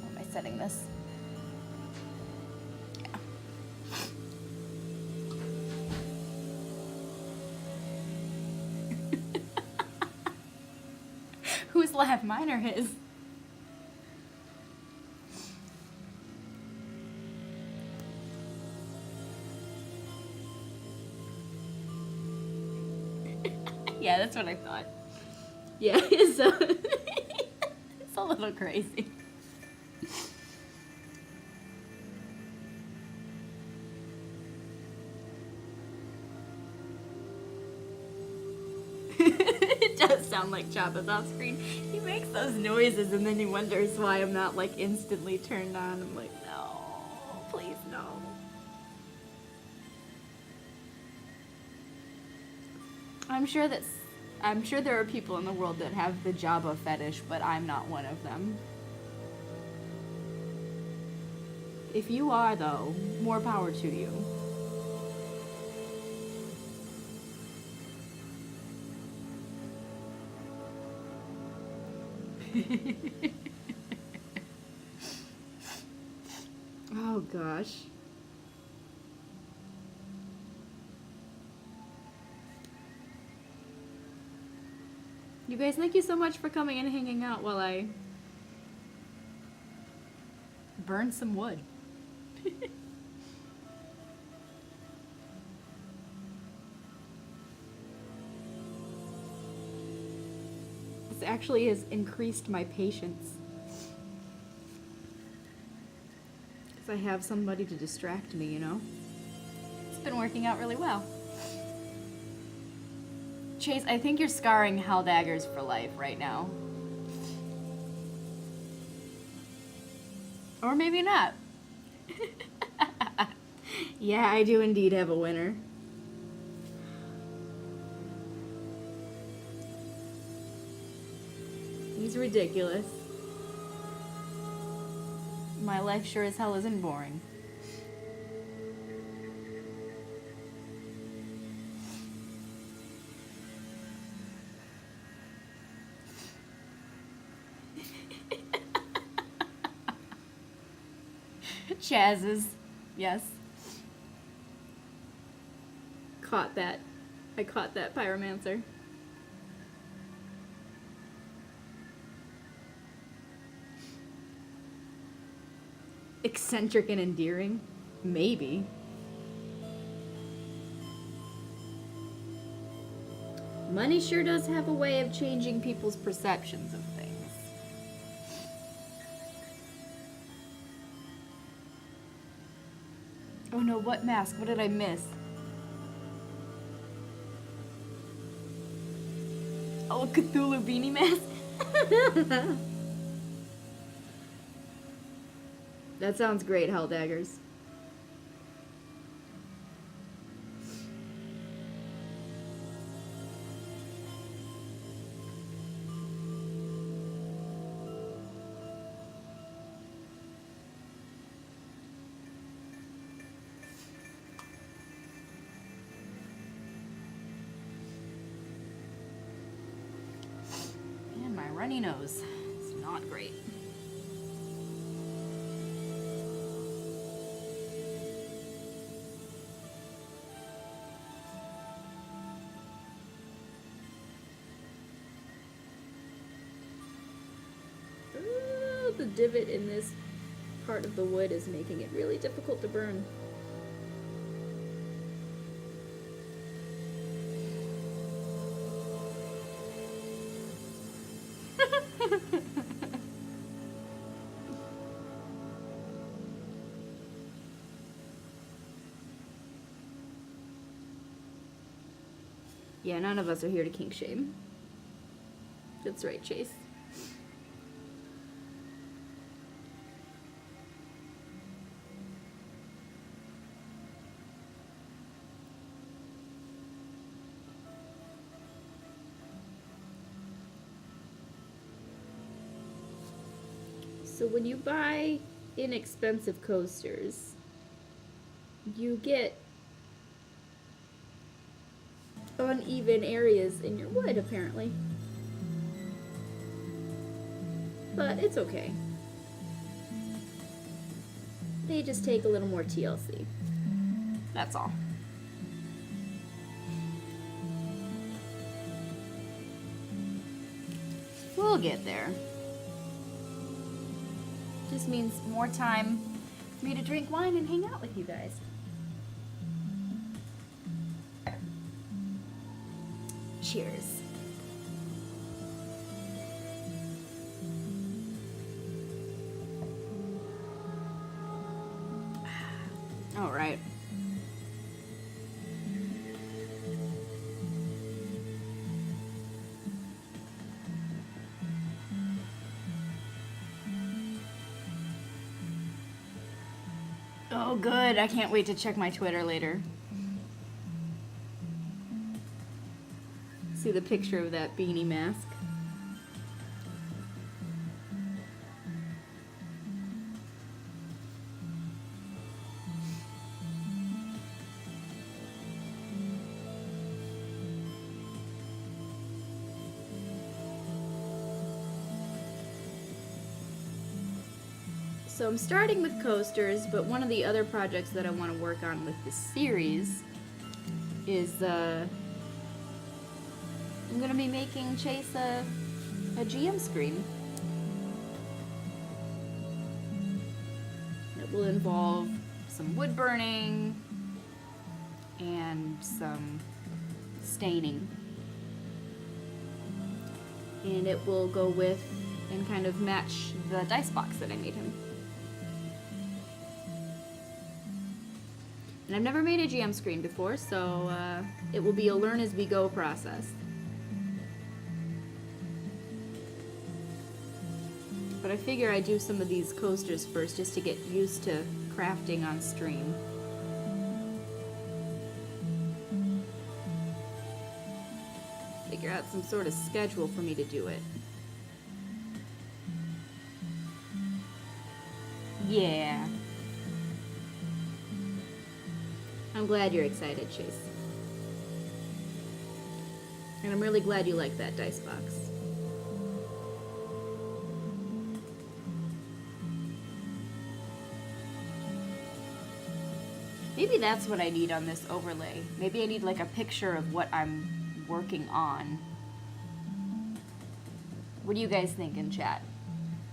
[SPEAKER 1] am I setting this? Yeah. Whose laugh? Mine or his? Yeah, that's what I thought. Yeah, it's a little crazy. It does sound like Choppa's off screen. He makes those noises and then he wonders why I'm not like instantly turned on. I'm like, no, please no. I'm sure there are people in the world that have the Jabba fetish, but I'm not one of them. If you are, though, more power to you. Oh, gosh. You guys, thank you so much for coming and hanging out while I burn some wood. This actually has increased my patience. Because I have somebody to distract me, you know? It's been working out really well. Chase, I think you're scarring Hell Daggers for life right now. Or maybe not. Yeah, I do indeed have a winner. He's ridiculous. My life sure as hell isn't boring. Chaz's. Yes. Caught that. I caught that, Pyromancer. Eccentric and endearing? Maybe. Money sure does have a way of changing people's perceptions of things. Oh no, what mask? What did I miss? Oh, a Cthulhu beanie mask? That sounds great, Hell Daggers. Man, my runny nose is not great. The divot in this part of the wood is making it really difficult to burn. Yeah, none of us are here to kink shame. That's right, Chase. So when you buy inexpensive coasters, you get uneven areas in your wood, apparently. But it's okay. They just take a little more TLC. That's all. We'll get there. Just means more time for me to drink wine and hang out with you guys. Cheers. All right. Oh, good. I can't wait to check my Twitter later. See the picture of that beanie mask. So I'm starting with coasters, but one of the other projects that I want to work on with this series is I'm going to be making Chase a GM screen. It will involve some wood burning and some staining. And it will go with and kind of match the dice box that I made him. And I've never made a GM screen before, so it will be a learn-as-we-go process. But I figure I do some of these coasters first just to get used to crafting on stream. Figure out some sort of schedule for me to do it. Yeah. I'm glad you're excited, Chase. And I'm really glad you like that dice box. Maybe that's what I need on this overlay. Maybe I need like a picture of what I'm working on. What do you guys think in chat?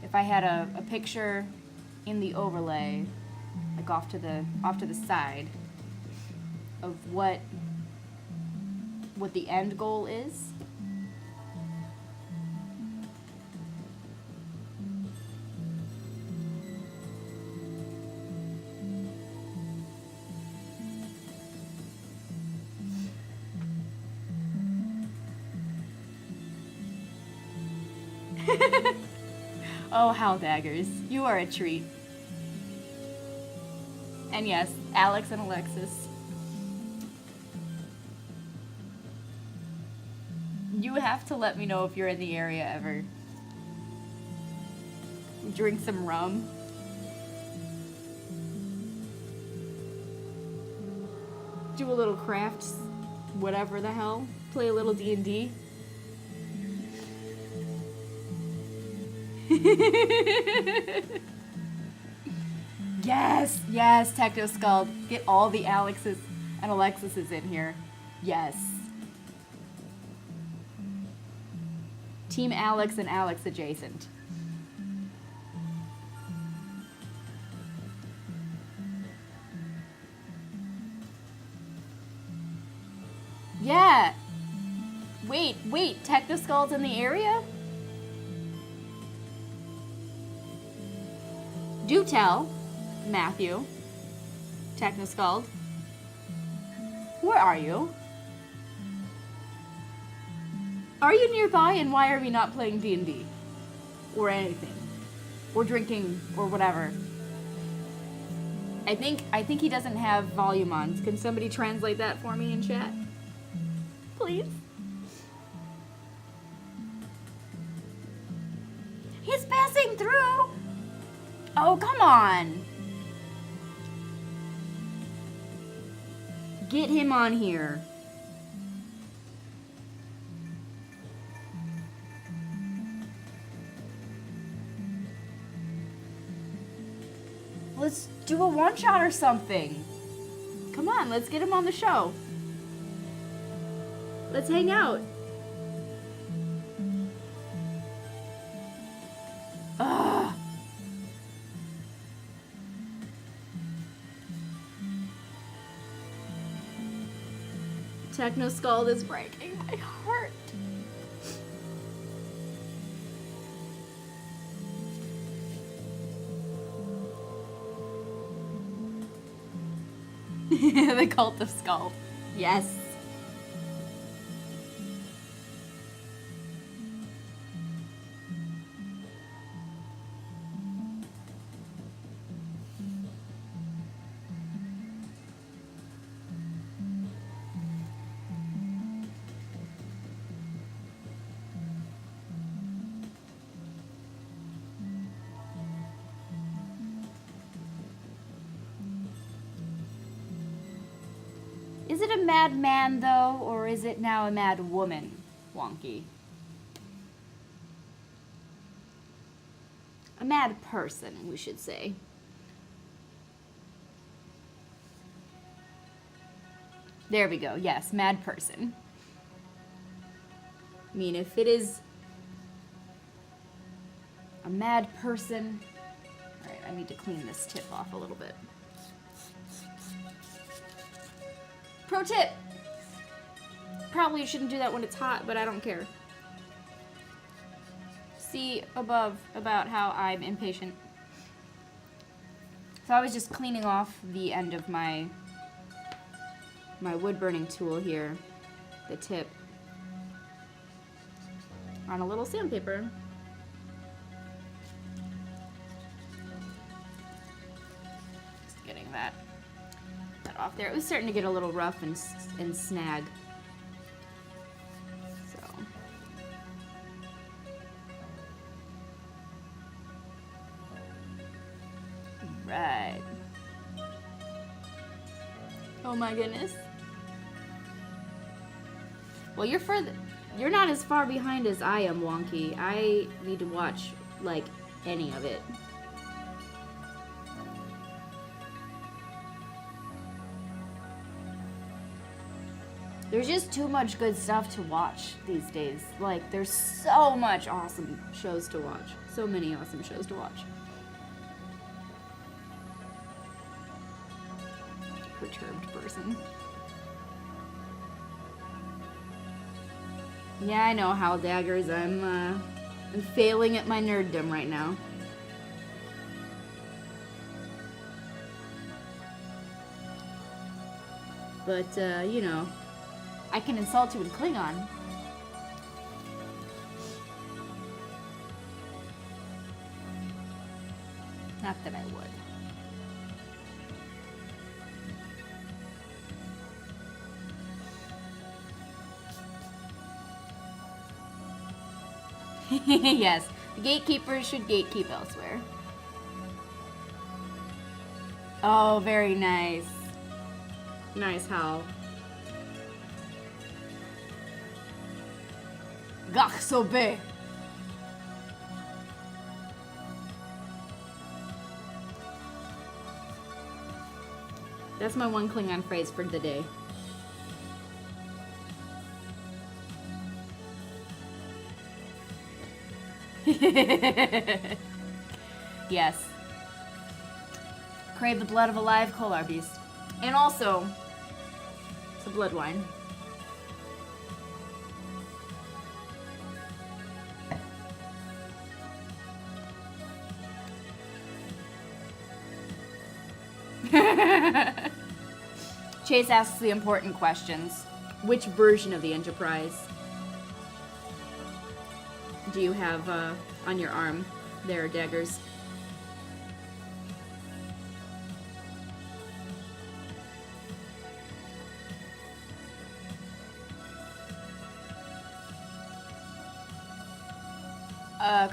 [SPEAKER 1] If I had a picture in the overlay, like off to the side, of what the end goal is. Oh, Howl Daggers, you are a treat. And yes, Alex and Alexis. You have to let me know if you're in the area ever. Drink some rum. Do a little crafts, whatever the hell. Play a little D&D. Yes, yes, Techno Skull. Get all the Alexis and Alexises in here. Yes. Team Alex and Alex adjacent. Yeah. Wait, Techno Skull's in the area? Do tell, Matthew. Techno Skull. Where are you? Are you nearby, and why are we not playing D&D? Or anything? Or drinking, or whatever. I think he doesn't have volume on. Can somebody translate that for me in chat? Please? He's passing through! No, come on. Get him on here. Let's do a one-shot or something. Come on, let's get him on the show. Let's hang out. Ugh. Techno Skull is breaking my heart. The Cult of Skull. Yes. Is it a mad man, though, or is it now a mad woman, Wonky? A mad person, we should say. There we go. Yes, mad person. I mean, if it is a mad person... Alright, I need to clean this tip off a little bit. Pro tip! Probably shouldn't do that when it's hot, but I don't care. See above about how I'm impatient. So I was just cleaning off the end of my wood burning tool here, the tip, on a little sandpaper. Just getting that off there. It was starting to get a little rough and snag. So. Right. Oh my goodness. Well, you're not as far behind as I am, Wonky. I need to watch, like, any of it. There's just too much good stuff to watch these days. Like, there's so much awesome shows to watch. So many awesome shows to watch. Perturbed person. Yeah, I know, Howl Daggers. I'm failing at my nerddom right now. But, you know, I can insult you in Klingon. Not that I would. Yes, the gatekeepers should gatekeep elsewhere. Oh, very nice. Nice, Hal. Gach so be. That's my one Klingon phrase for the day. Yes. Crave the blood of a live Kolar beast. And also, it's a blood wine. Chase asks the important questions. Which version of the Enterprise do you have on your arm there, Daggers?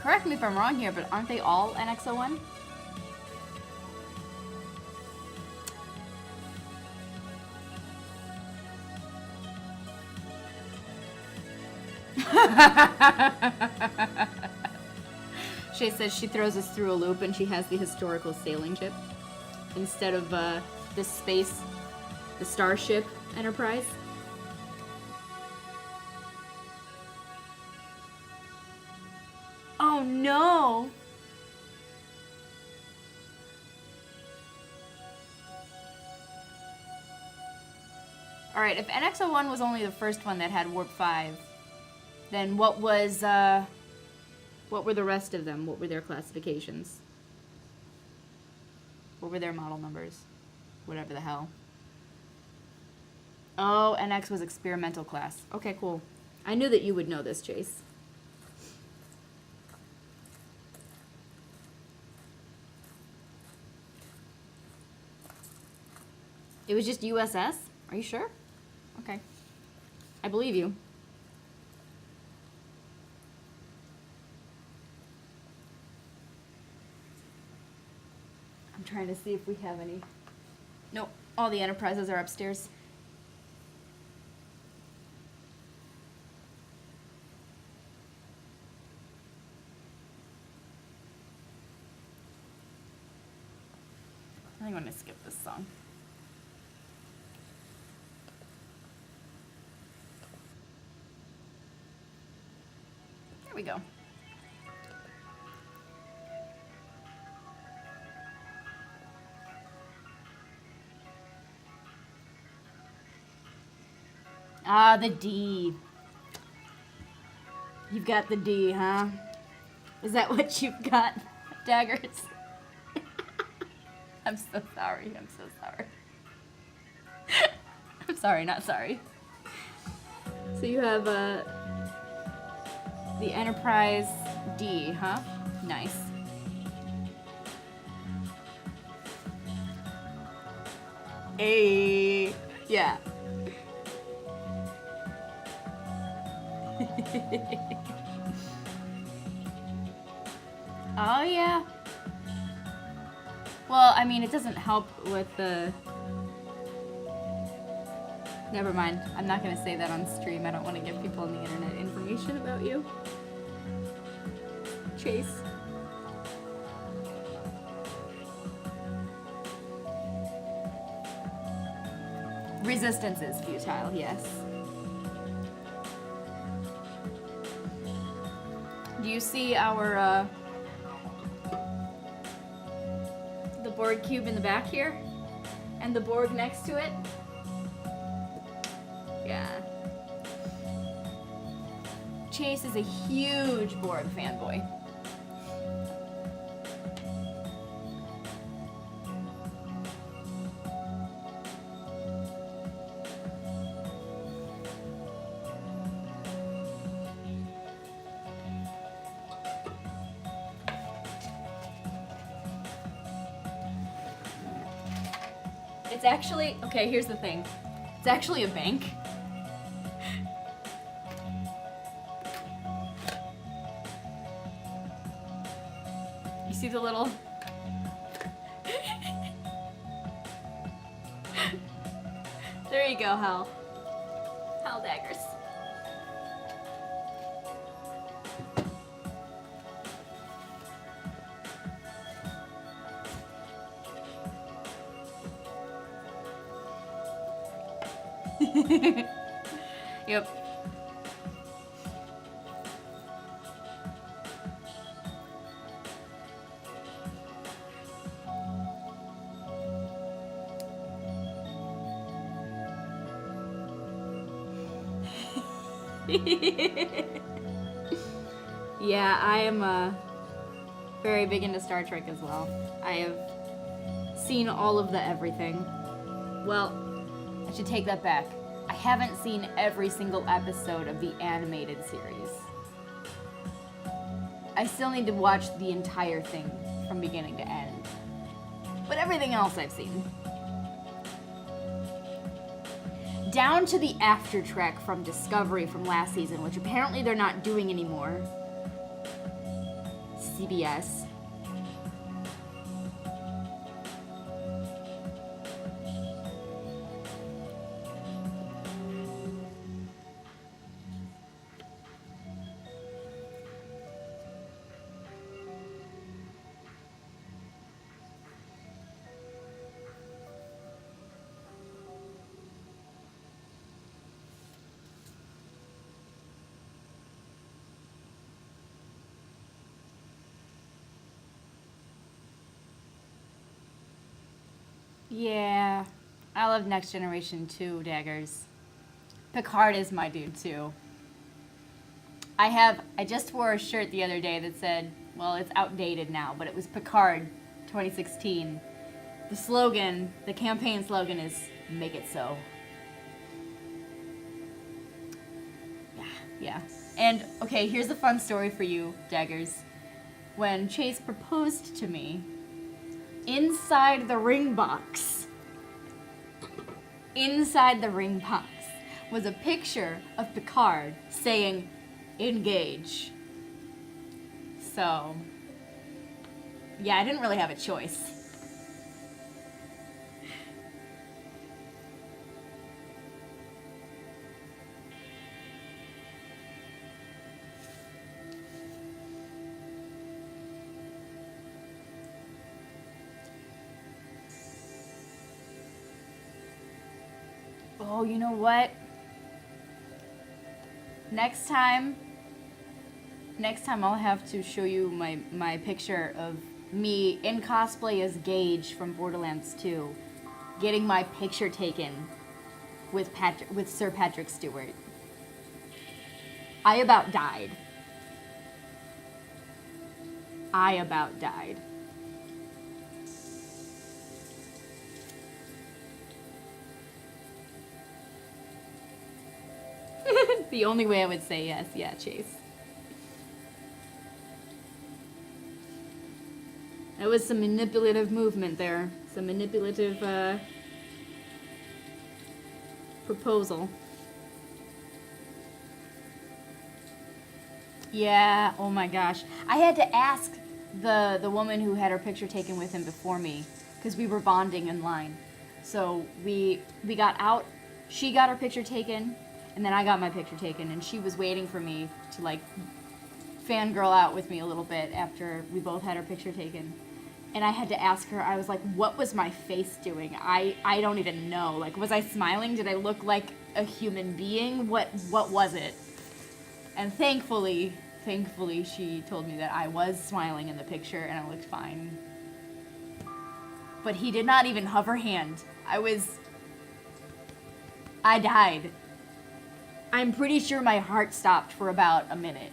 [SPEAKER 1] Correct me if I'm wrong here, but aren't they all NX-01? Shay says she throws us through a loop and she has the historical sailing ship instead of the Starship Enterprise. Oh no! Alright, if NX-01 was only the first one that had Warp 5, then what were the rest of them? What were their classifications? What were their model numbers? Whatever the hell. Oh, NX was experimental class. Okay, cool. I knew that you would know this, Chase. It was just USS? Are you sure? Okay. I believe you. I'm trying to see if we have any. Nope. All the Enterprises are upstairs. I think I'm going to skip this song. There we go. Ah, the D. You've got the D, huh? Is that what you've got, Daggers? I'm so sorry. I'm so sorry. I'm sorry, not sorry. So you have the Enterprise D, huh? Nice. Hey, yeah. Oh yeah. Well, I mean, it doesn't help with the... Never mind. I'm not going to say that on stream. I don't want to give people on the internet information about you. Chase. Resistance is futile, yes. Do you see our, the Borg cube in the back here? And the Borg next to it? Yeah. Chase is a huge Borg fanboy. It's actually, okay, here's the thing. It's actually a bank. You see the little... There you go, Hal. Hal Daggers. Yep. Yeah, I am very big into Star Trek as well. I have seen all of the everything. Well, I should take that back. I haven't seen every single episode of the animated series. I still need to watch the entire thing from beginning to end. But everything else I've seen. Down to the after trek from Discovery from last season, which apparently they're not doing anymore. CBS. Yeah. I love Next Generation too, Daggers. Picard is my dude too. I just wore a shirt the other day that said, well, it's outdated now, but it was Picard 2016. The slogan, the campaign slogan is, make it so. Yeah. And, okay, here's a fun story for you, Daggers. When Chase proposed to me, inside the ring box was a picture of Picard saying, engage. So, yeah, I didn't really have a choice. Oh, you know what? Next time I'll have to show you my picture of me in cosplay as Gage from Borderlands 2, getting my picture taken with Sir Patrick Stewart. I about died. The only way I would say yes, yeah, Chase. That was some manipulative movement there. Some manipulative proposal. Yeah, oh my gosh. I had to ask the woman who had her picture taken with him before me, because we were bonding in line. So we got out, she got her picture taken, and then I got my picture taken, and she was waiting for me to like fangirl out with me a little bit after we both had our picture taken. And I had to ask her, I was like, what was my face doing? I don't even know. Like, was I smiling? Did I look like a human being? What was it? And thankfully she told me that I was smiling in the picture and I looked fine. But he did not even hover hand. I died. I'm pretty sure my heart stopped for about a minute.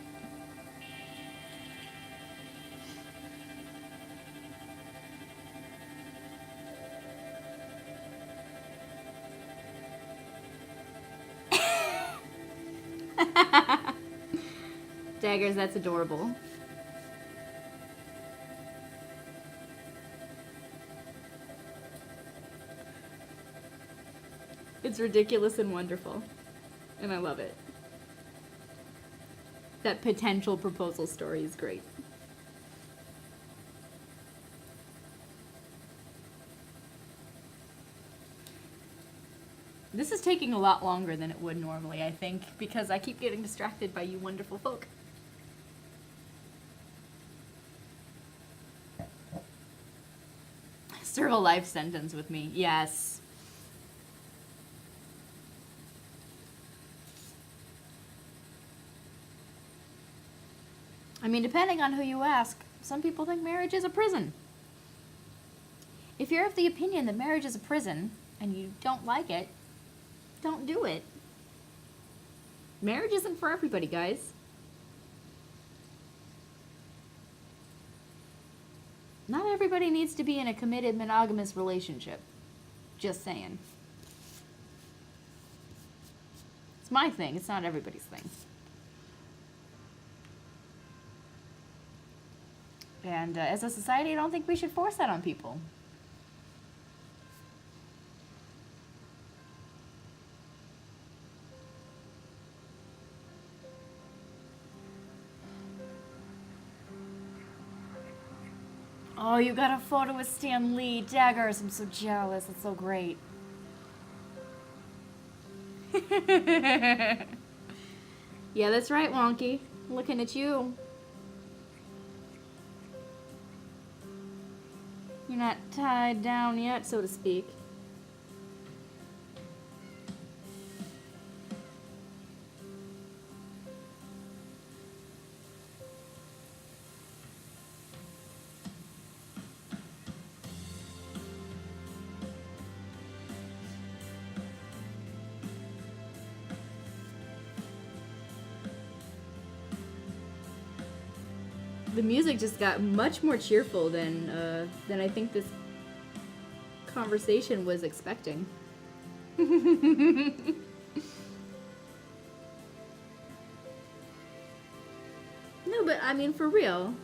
[SPEAKER 1] Daggers, that's adorable. It's ridiculous and wonderful. And I love it. That potential proposal story is great. This is taking a lot longer than it would normally, I think, because I keep getting distracted by you wonderful folk. Serve a life sentence with me. Yes. I mean, depending on who you ask, some people think marriage is a prison. If you're of the opinion that marriage is a prison and you don't like it, don't do it. Marriage isn't for everybody, guys. Not everybody needs to be in a committed monogamous relationship. Just saying. It's my thing. It's not everybody's thing. And as a society, I don't think we should force that on people. Oh, you got a photo with Stan Lee. Daggers, I'm so jealous. That's so great. Yeah, that's right, Wonky. Looking at you. You're not tied down yet, so to speak. The music just got much more cheerful than I think this conversation was expecting. No, but I mean, for real.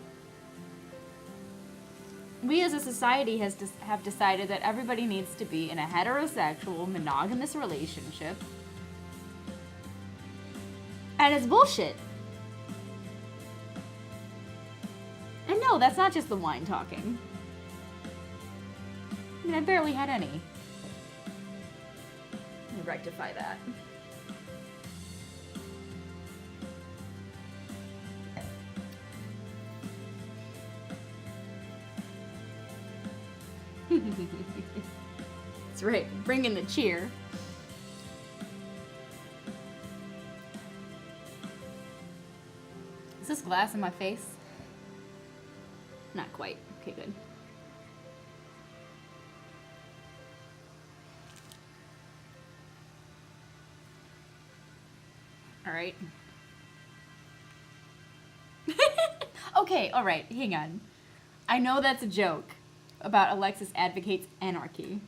[SPEAKER 1] We as a society have decided that everybody needs to be in a heterosexual, monogamous relationship. And it's bullshit. And no, that's not just the wine talking. I mean, I barely had any. Let me rectify that. That's right, bring in the cheer. Is this glass in my face? Not quite. Okay, good. All right. Okay, all right, hang on. I know that's a joke about Alexis advocates anarchy.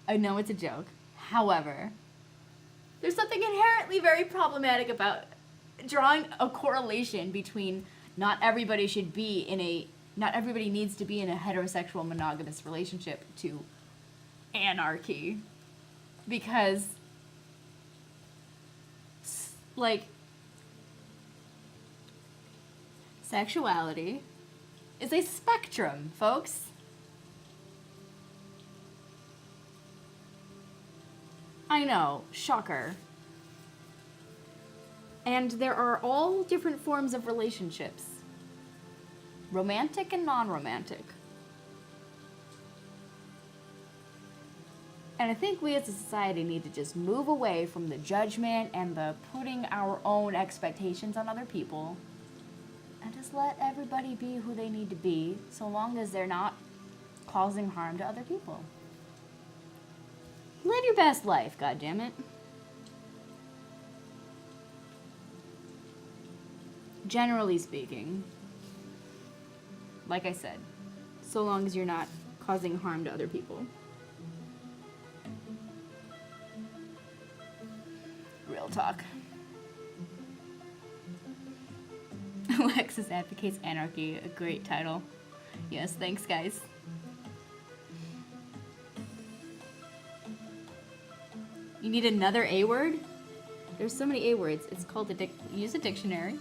[SPEAKER 1] I know it's a joke. However, there's something inherently very problematic about drawing a correlation between not everybody needs to be in a heterosexual monogamous relationship to anarchy. Because, like, sexuality is a spectrum, folks. I know, shocker. And there are all different forms of relationships. Romantic and non-romantic. And I think we as a society need to just move away from the judgment and the putting our own expectations on other people. And just let everybody be who they need to be, so long as they're not causing harm to other people. Live your best life, goddammit. Generally speaking, like I said, so long as you're not causing harm to other people. Real talk. Alexis advocates anarchy, a great title. Yes, thanks, guys. You need another A word? There's so many A words. It's called use a dictionary.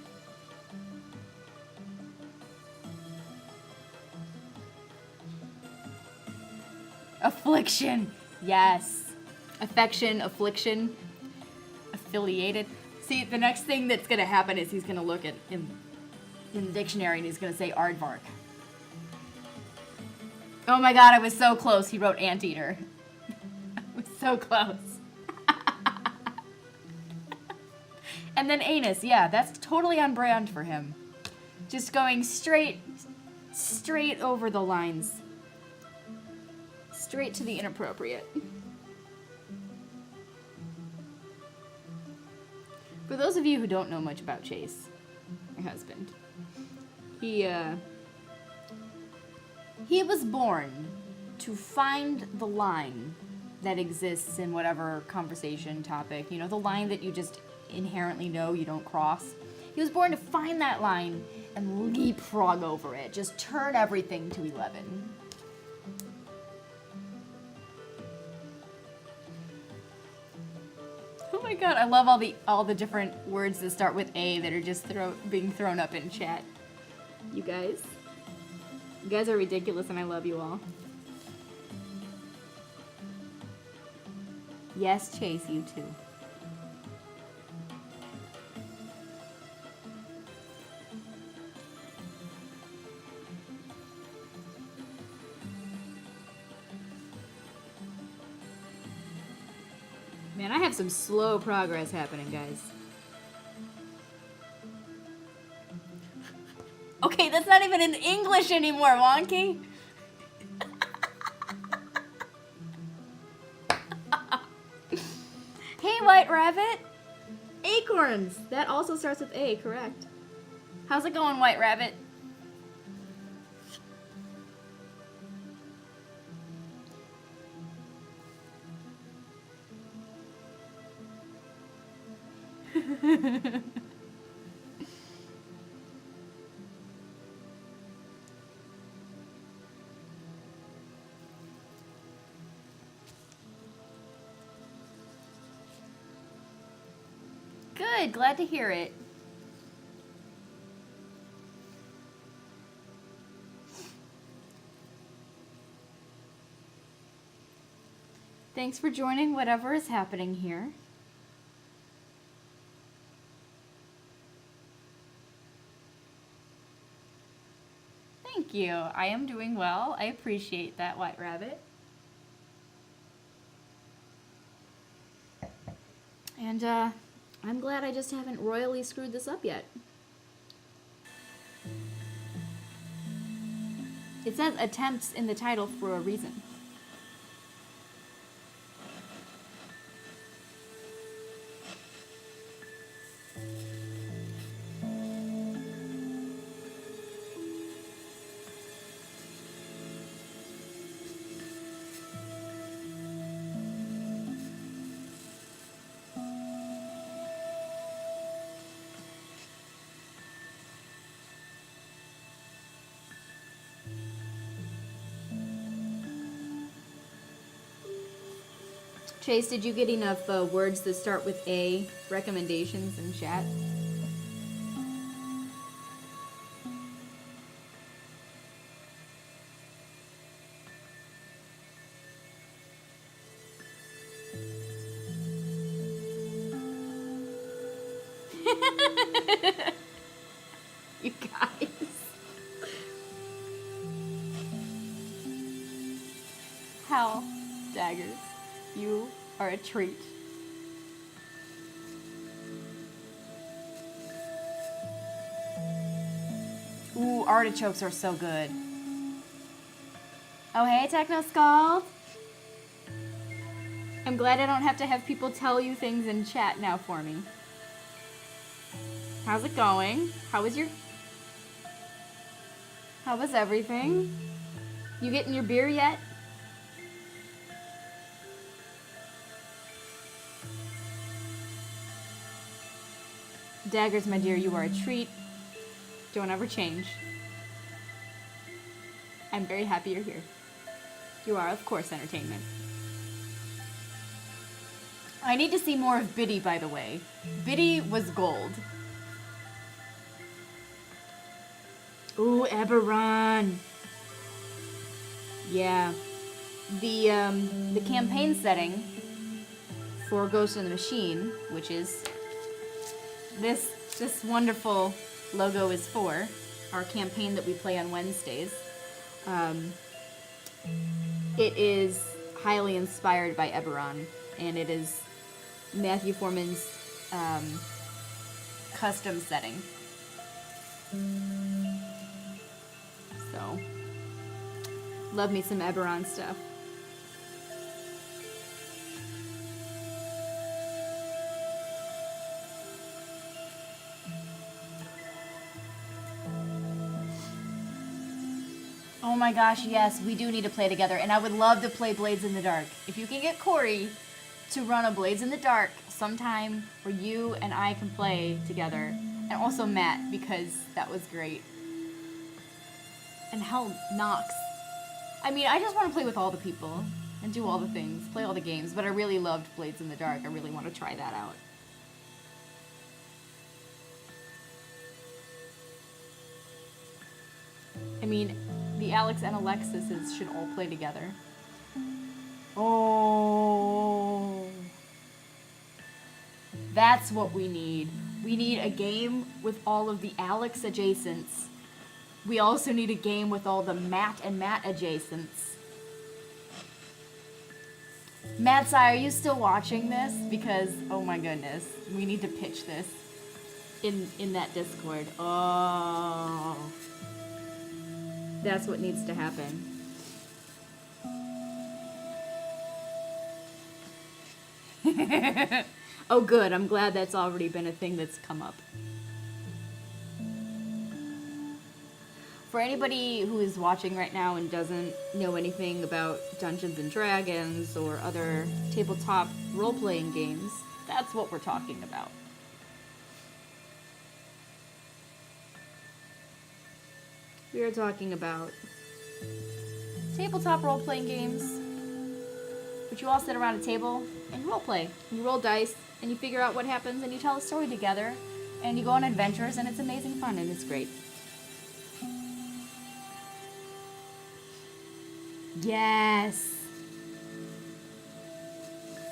[SPEAKER 1] Affliction. Yes. Affection, affliction, affiliated. See, the next thing that's going to happen is he's going to look at in the dictionary and he's going to say aardvark. Oh my god, I was so close. He wrote anteater. I was so close. And then anus. Yeah, that's totally on brand for him. Just going straight over the lines. Straight to the inappropriate. For those of you who don't know much about Chase, my husband, he was born to find the line that exists in whatever conversation topic, you know, the line that you just inherently know you don't cross. He was born to find that line and leapfrog over it, just turn everything to 11. Oh my god, I love all the different words that start with A that are just being thrown up in chat. You guys are ridiculous and I love you all. Yes, Chase, you too. Man, I have some slow progress happening, guys. Okay, that's not even in English anymore, Wonky. Hey, White Rabbit. Acorns. That also starts with A, correct. How's it going, White Rabbit? Good, glad to hear it. Thanks for joining whatever is happening here. Thank you. I am doing well. I appreciate that, White Rabbit. And I'm glad I just haven't royally screwed this up yet. It says attempts in the title for a reason. Chase, did you get enough words that start with A recommendations in chat? You guys. How, Daggers? You are a treat. Ooh, artichokes are so good. Oh, hey, Techno Scald. I'm glad I don't have to have people tell you things in chat now for me. How's it going? How was everything? You getting your beer yet? Daggers, my dear, you are a treat. Don't ever change. I'm very happy you're here. You are, of course, entertainment. I need to see more of Biddy, by the way. Biddy was gold. Ooh, Eberron. Yeah. The campaign setting for Ghost in the Machine, which is this wonderful logo is for our campaign that we play on Wednesdays. It is highly inspired by Eberron, and it is Matthew Foreman's custom setting. So, love me some Eberron stuff. Oh my gosh, yes, we do need to play together, and I would love to play Blades in the Dark. If you can get Corey to run a Blades in the Dark sometime where you and I can play together, and also Matt, because that was great. And hell, Nox. I mean, I just want to play with all the people and do all the things, play all the games, but I really loved Blades in the Dark. I really want to try that out. I mean, the Alex and Alexis should all play together. Oh. That's what we need. We need a game with all of the Alex adjacents. We also need a game with all the Matt and Matt adjacents. Matt, are you still watching this? Because, oh my goodness, we need to pitch this in that Discord. Oh. That's what needs to happen. Oh good, I'm glad that's already been a thing that's come up. For anybody who is watching right now and doesn't know anything about Dungeons and Dragons or other tabletop role-playing games, that's what we're talking about. We are talking about tabletop role-playing games, which you all sit around a table and role-play. You roll dice, and you figure out what happens, and you tell a story together, and you go on adventures, and it's amazing fun, and it's great. Yes.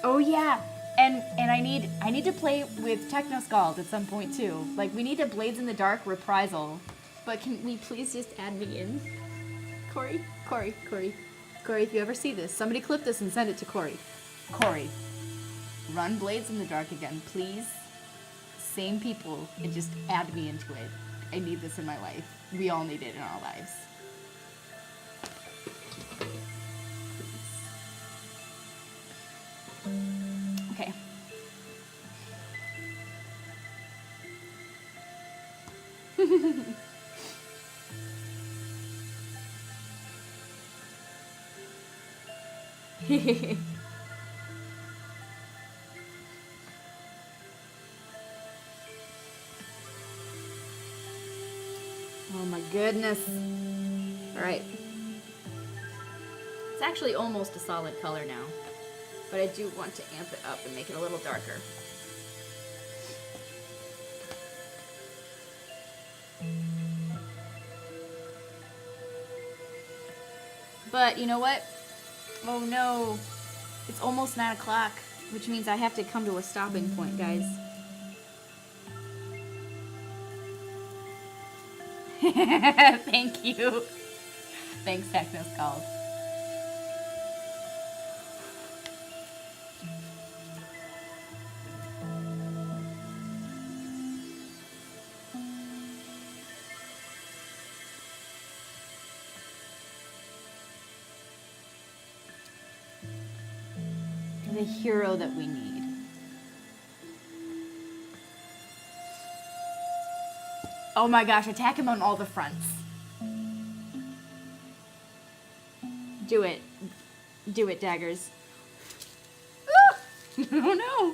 [SPEAKER 1] Oh yeah, and I need to play with Technoscald at some point too. Like we need a Blades in the Dark reprisal, but can we please just add me in? Corey, if you ever see this, somebody clip this and send it to Corey. Corey, run Blades in the Dark again, please. Same people, and just add me into it. I need this in my life. We all need it in our lives. Okay. Oh my goodness. All right. It's actually almost a solid color now, but I do want to amp it up and make it a little darker. But you know what? Oh no, it's almost 9 o'clock, which means I have to come to a stopping point, guys. Thank you. Thanks, Technoscald. The hero that we need. Oh my gosh, attack him on all the fronts. Do it. Do it, daggers. Ah! Oh no!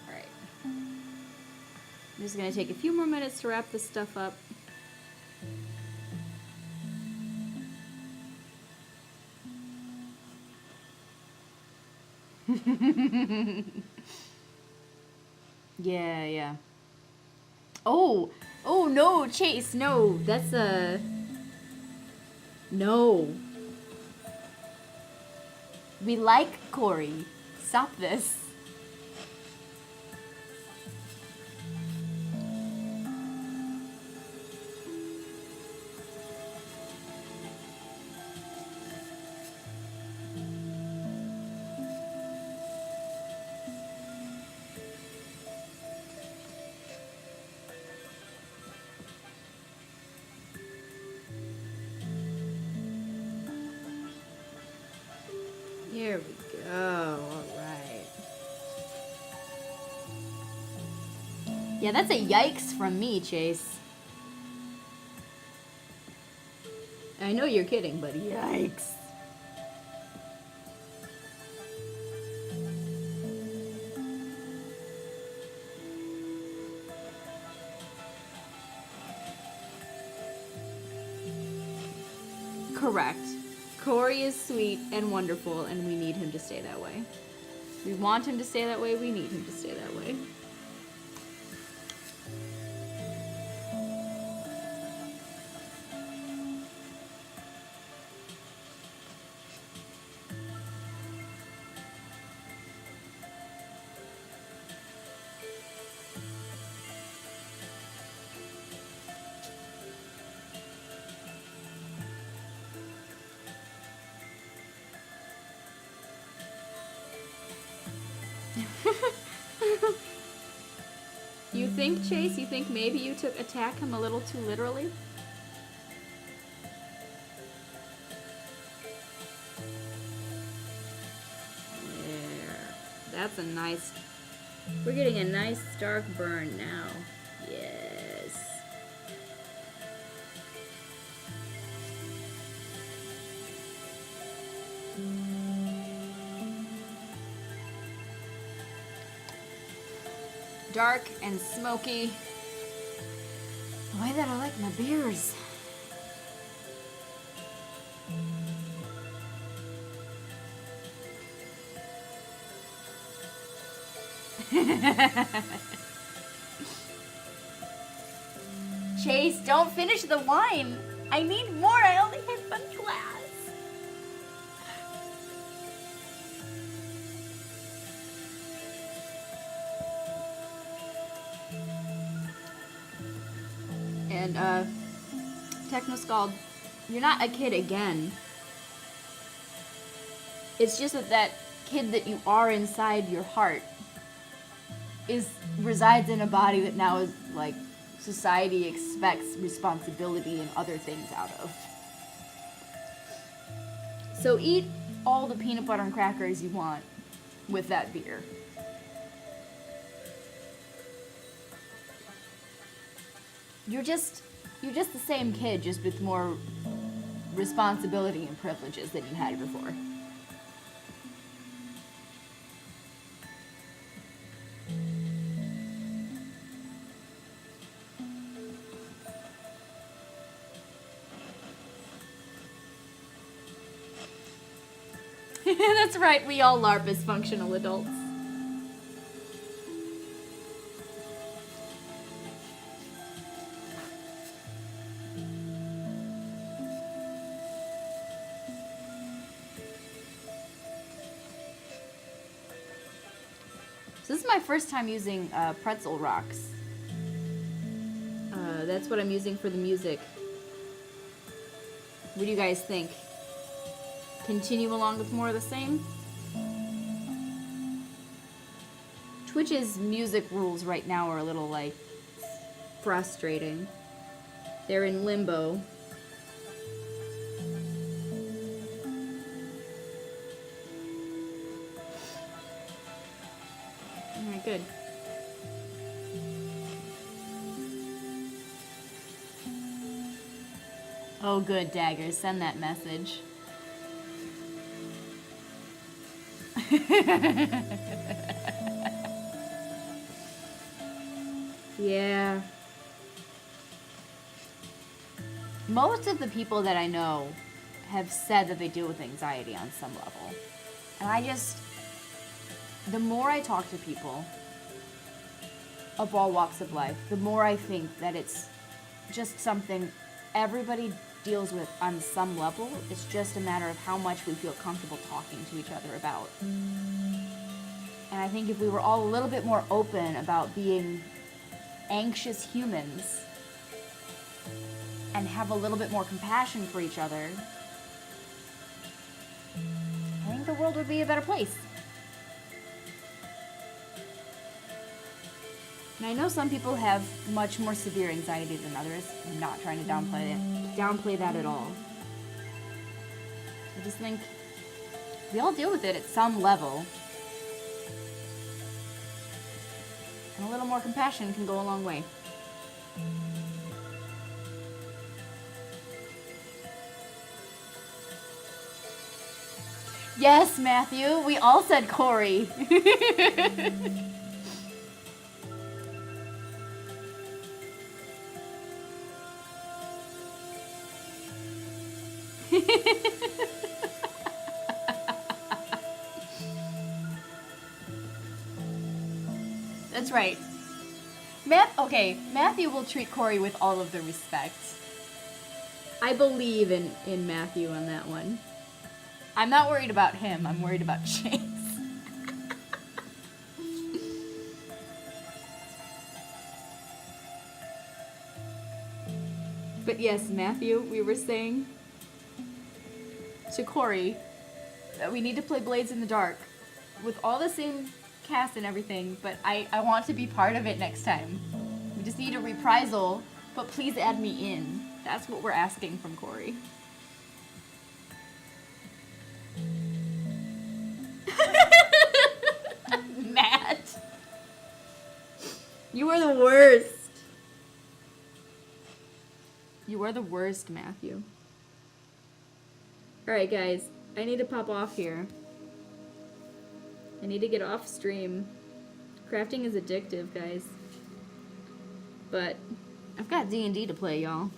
[SPEAKER 1] Alright. I'm just gonna take a few more minutes to wrap this stuff up. Yeah. Oh no, Chase, no, that's no. We like Corey. Stop this. Here we go. All right. Yeah, that's a yikes from me, Chase. I know you're kidding, but yikes. Correct. Corey is sweet and wonderful, and we need him to stay that way. We want him to stay that way, we need him to stay that way. You think, Chase? You think maybe you took attack him a little too literally? There. That's a nice... We're getting a nice dark burn now. Yes. dark and smoky. The way that I like my beers. Chase, don't finish the wine. I need more. I only had one glass. And Technoscald, you're not a kid again. It's just that kid that you are inside your heart resides in a body that now is like society expects responsibility and other things out of. So eat all the peanut butter and crackers you want with that beer. You're just the same kid, just with more responsibility and privileges than you had before. That's right, we all LARP as functional adults. So this is my first time using pretzel rocks. That's what I'm using for the music. What do you guys think? Continue along with more of the same? Twitch's music rules right now are a little, like, frustrating. They're in limbo. Alright, good. Oh, good, Daggers. Send that message. Yeah. Most of the people that I know have said that they deal with anxiety on some level. And the more I talk to people of all walks of life, the more I think that it's just something everybody deals with on some level. It's just a matter of how much we feel comfortable talking to each other about. And I think if we were all a little bit more open about being anxious humans and have a little bit more compassion for each other, I think the world would be a better place. And I know some people have much more severe anxiety than others. I'm not trying to downplay that at all. I just think we all deal with it at some level. And a little more compassion can go a long way. Yes, Matthew, we all said Corey. That's right. Matthew will treat Corey with all of the respect. I believe in Matthew on that one. I'm not worried about him, I'm worried about Chase. But yes, Matthew, we were saying to Corey that we need to play Blades in the Dark with all the same cast and everything, but I want to be part of it next time. We just need a reprisal, but please add me in. That's what we're asking from Corey. Matt, you are the worst. You are the worst, Matthew. Alright, guys. I need to pop off here. I need to get off stream. Crafting is addictive, guys. But I've got D&D to play, y'all.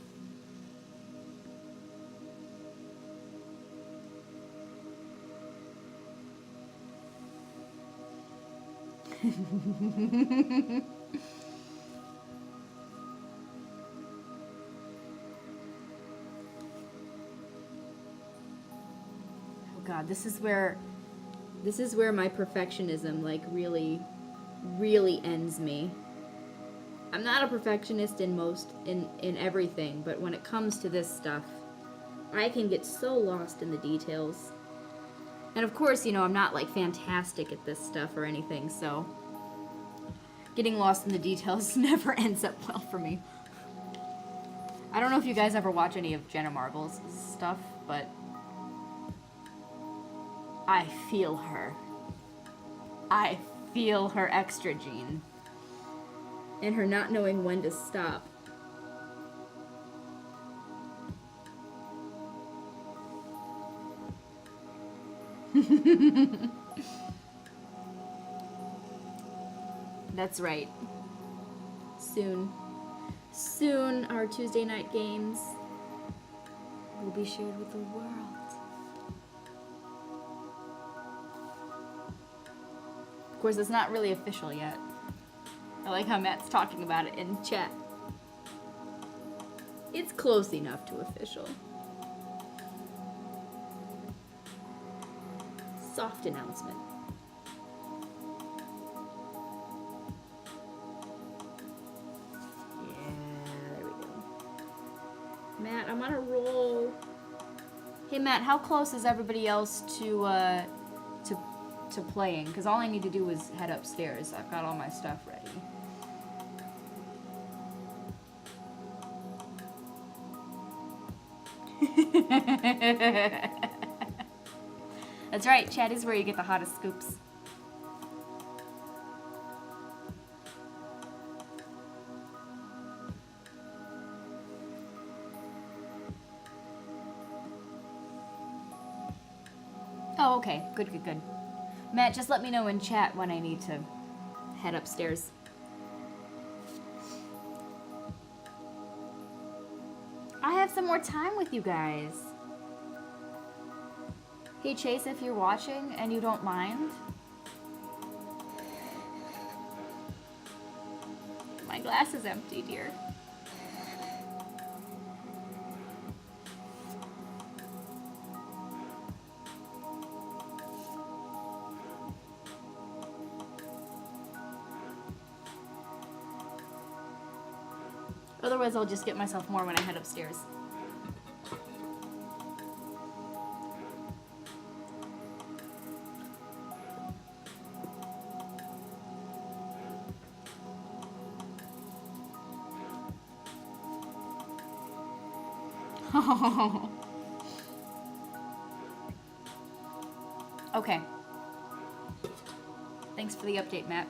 [SPEAKER 1] Oh god, this is where my perfectionism like really ends me. I'm not a perfectionist in everything, but when it comes to this stuff, I can get so lost in the details. And of course, you know, I'm not like fantastic at this stuff or anything, so getting lost in the details never ends up well for me. I don't know if you guys ever watch any of Jenna Marbles' stuff, but I feel her. I feel her extra gene. And her not knowing when to stop. That's right. Soon our Tuesday night games will be shared with the world. Of course, it's not really official yet. I like how Matt's talking about it in chat. It's close enough to official. Soft announcement. Yeah, there we go. Matt, I'm on a roll. Hey Matt, how close is everybody else to playing? Because all I need to do is head upstairs. I've got all my stuff ready. That's right, chat is where you get the hottest scoops. Oh, okay. Good. Matt, just let me know in chat when I need to head upstairs. I have some more time with you guys. Hey Chase, if you're watching and you don't mind. My glass is empty, dear. Otherwise, I'll just get myself more when I head upstairs. Okay. Thanks for the update, Matt.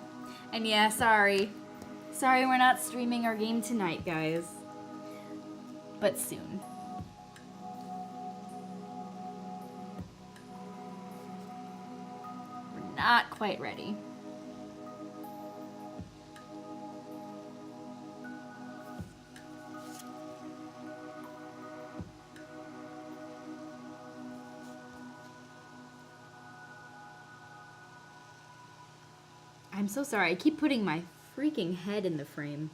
[SPEAKER 1] And yeah, sorry. Sorry we're not streaming our game tonight, guys. But soon. We're not quite ready. I'm so sorry. I keep putting my freaking head in the frame.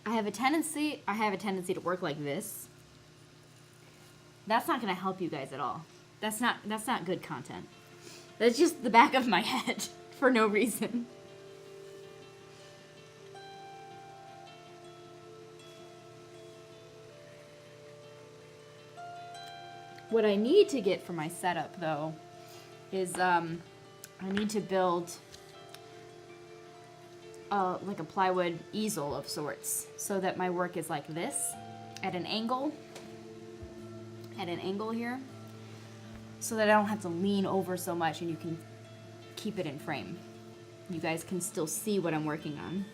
[SPEAKER 1] I have a tendency to work like this. That's not going to help you guys at all. That's not good content. That's just the back of my head for no reason. What I need to get for my setup though is I need to build like a plywood easel of sorts so that my work is like this at an angle here, so that I don't have to lean over so much and you can keep it in frame. You guys can still see what I'm working on.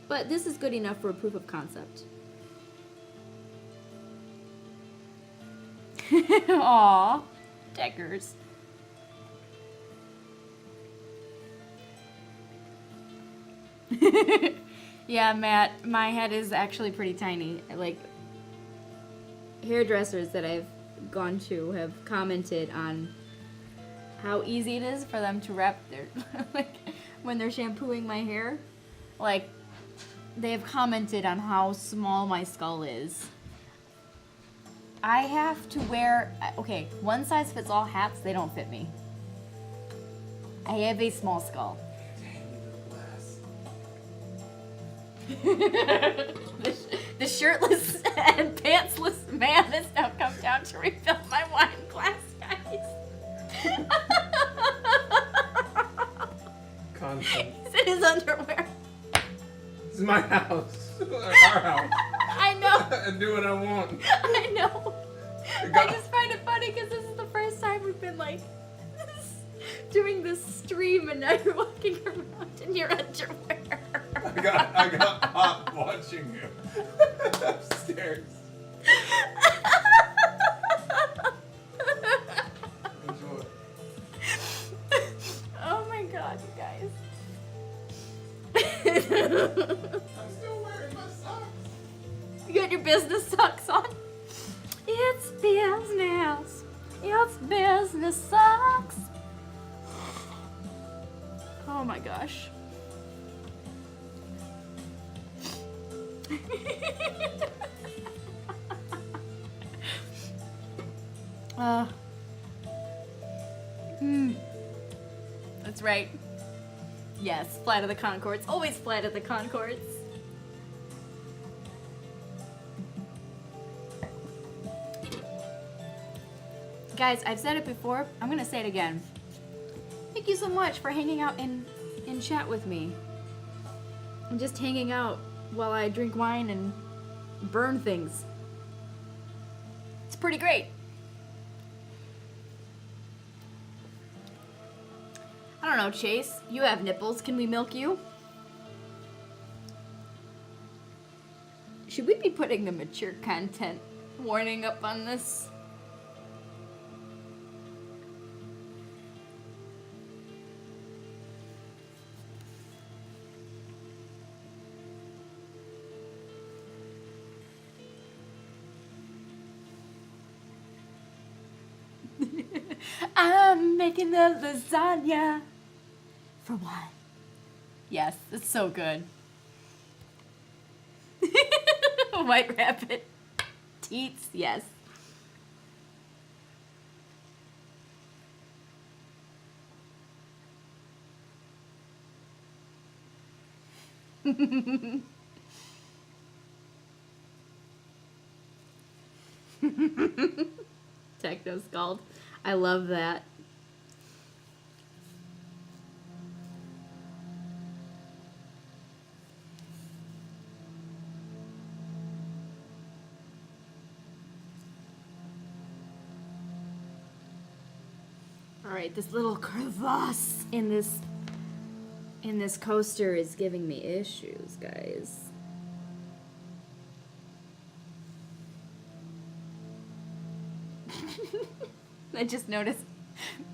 [SPEAKER 1] But this is good enough for a proof of concept. Aww, Deckers. Yeah, Matt, my head is actually pretty tiny. Like, hairdressers that I've gone to have commented on how easy it is for them to wrap their, like, when they're shampooing my hair. Like, they have commented on how small my skull is. I have to wear, okay, one size fits all hats, they don't fit me. I have a small skull. The shirtless and pantsless man has now come down to refill my wine glass, guys.
[SPEAKER 2] Content.
[SPEAKER 1] He's in his underwear.
[SPEAKER 2] This is my house. Our house.
[SPEAKER 1] I know.
[SPEAKER 2] I do what I want.
[SPEAKER 1] I know. I just find it funny because this is the first time we've been like doing this stream, and now you're walking around in your underwear.
[SPEAKER 2] I got hot watching you upstairs. Enjoy.
[SPEAKER 1] Oh my god, you guys.
[SPEAKER 2] I'm still wearing my socks.
[SPEAKER 1] You got your business socks on? It's business. It's business socks. Oh my gosh. That's right. Yes, Flight of the Conchords. Always Flight of the Conchords. Guys, I've said it before. I'm gonna say it again. Thank you so much for hanging out in chat with me. And just hanging out while I drink wine and burn things. It's pretty great. I don't know, Chase. You have nipples. Can we milk you? Should we be putting the mature content warning up on this? I'm making the lasagna for one. Yes, it's so good. White rabbit. Teats, yes. Techno Scald. I love that. All right, this little crevasse in this coaster is giving me issues, guys. I just noticed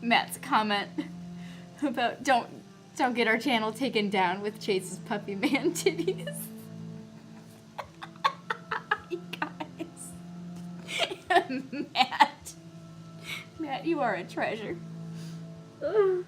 [SPEAKER 1] Matt's comment about don't get our channel taken down with Chase's puppy man titties. You guys. Matt, you are a treasure. Ugh.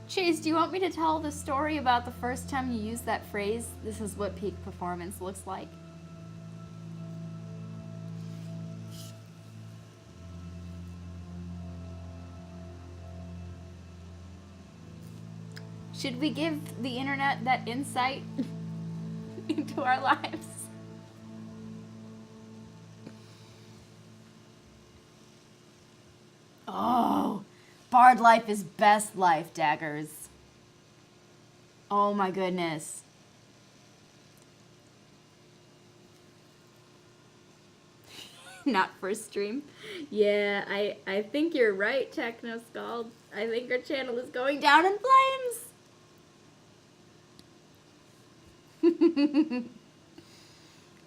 [SPEAKER 1] Chase, do you want me to tell the story about the first time you used that phrase, "This is what peak performance looks like"? Should we give the internet that insight into our lives? Oh, Bard life is best life, Daggers. Oh my goodness. Not first stream. Yeah, I think you're right, Techno Scald. I think our channel is going down in flames.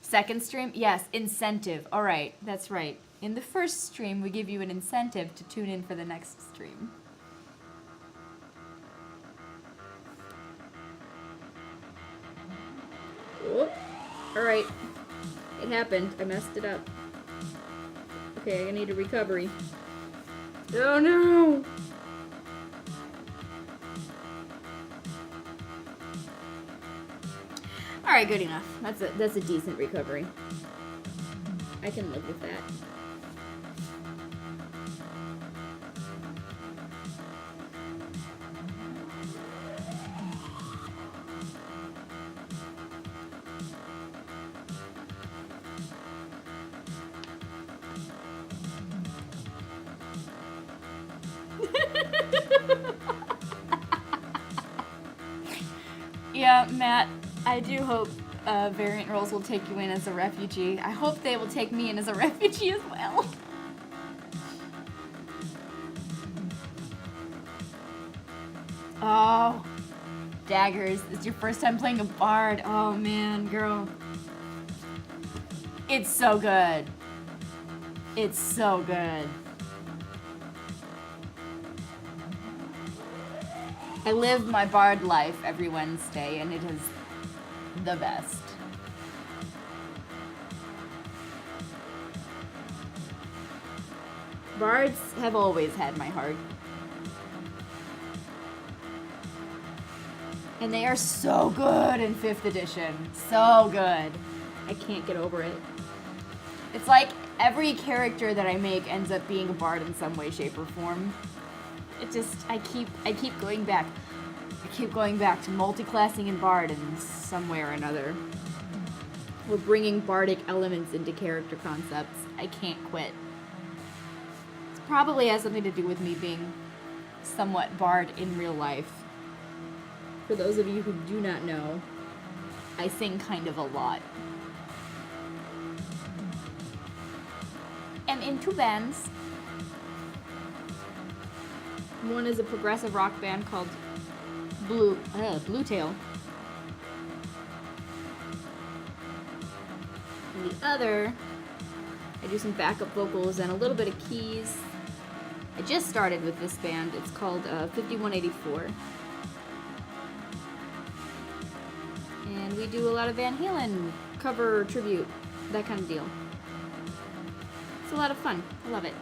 [SPEAKER 1] Second stream? Yes, incentive. All right, that's right. In the first stream, we give you an incentive to tune in for the next stream. Whoop. All right. It happened. I messed it up. Okay, I need a recovery. Oh no! All right, good enough. That's a decent recovery. I can live with that. Yeah, Matt, I do hope variant roles will take you in as a refugee. I hope they will take me in as a refugee as well. Oh, Daggers, it's your first time playing a bard. Oh man, girl. It's so good. It's so good. I live my bard life every Wednesday, and it is the best. Bards have always had my heart. And they are so good in 5th edition. So good. I can't get over it. It's like every character that I make ends up being a bard in some way, shape, or form. It just, I keep going back. I keep going back to multi-classing in Bard in some way or another. We're bringing bardic elements into character concepts. I can't quit. It probably has something to do with me being somewhat bard in real life. For those of you who do not know, I sing kind of a lot. I'm in 2 bands. One is a progressive rock band called Blue Tail. And the other, I do some backup vocals and a little bit of keys. I just started with this band. It's called 5184. And we do a lot of Van Halen cover, tribute, that kind of deal. It's a lot of fun. I love it.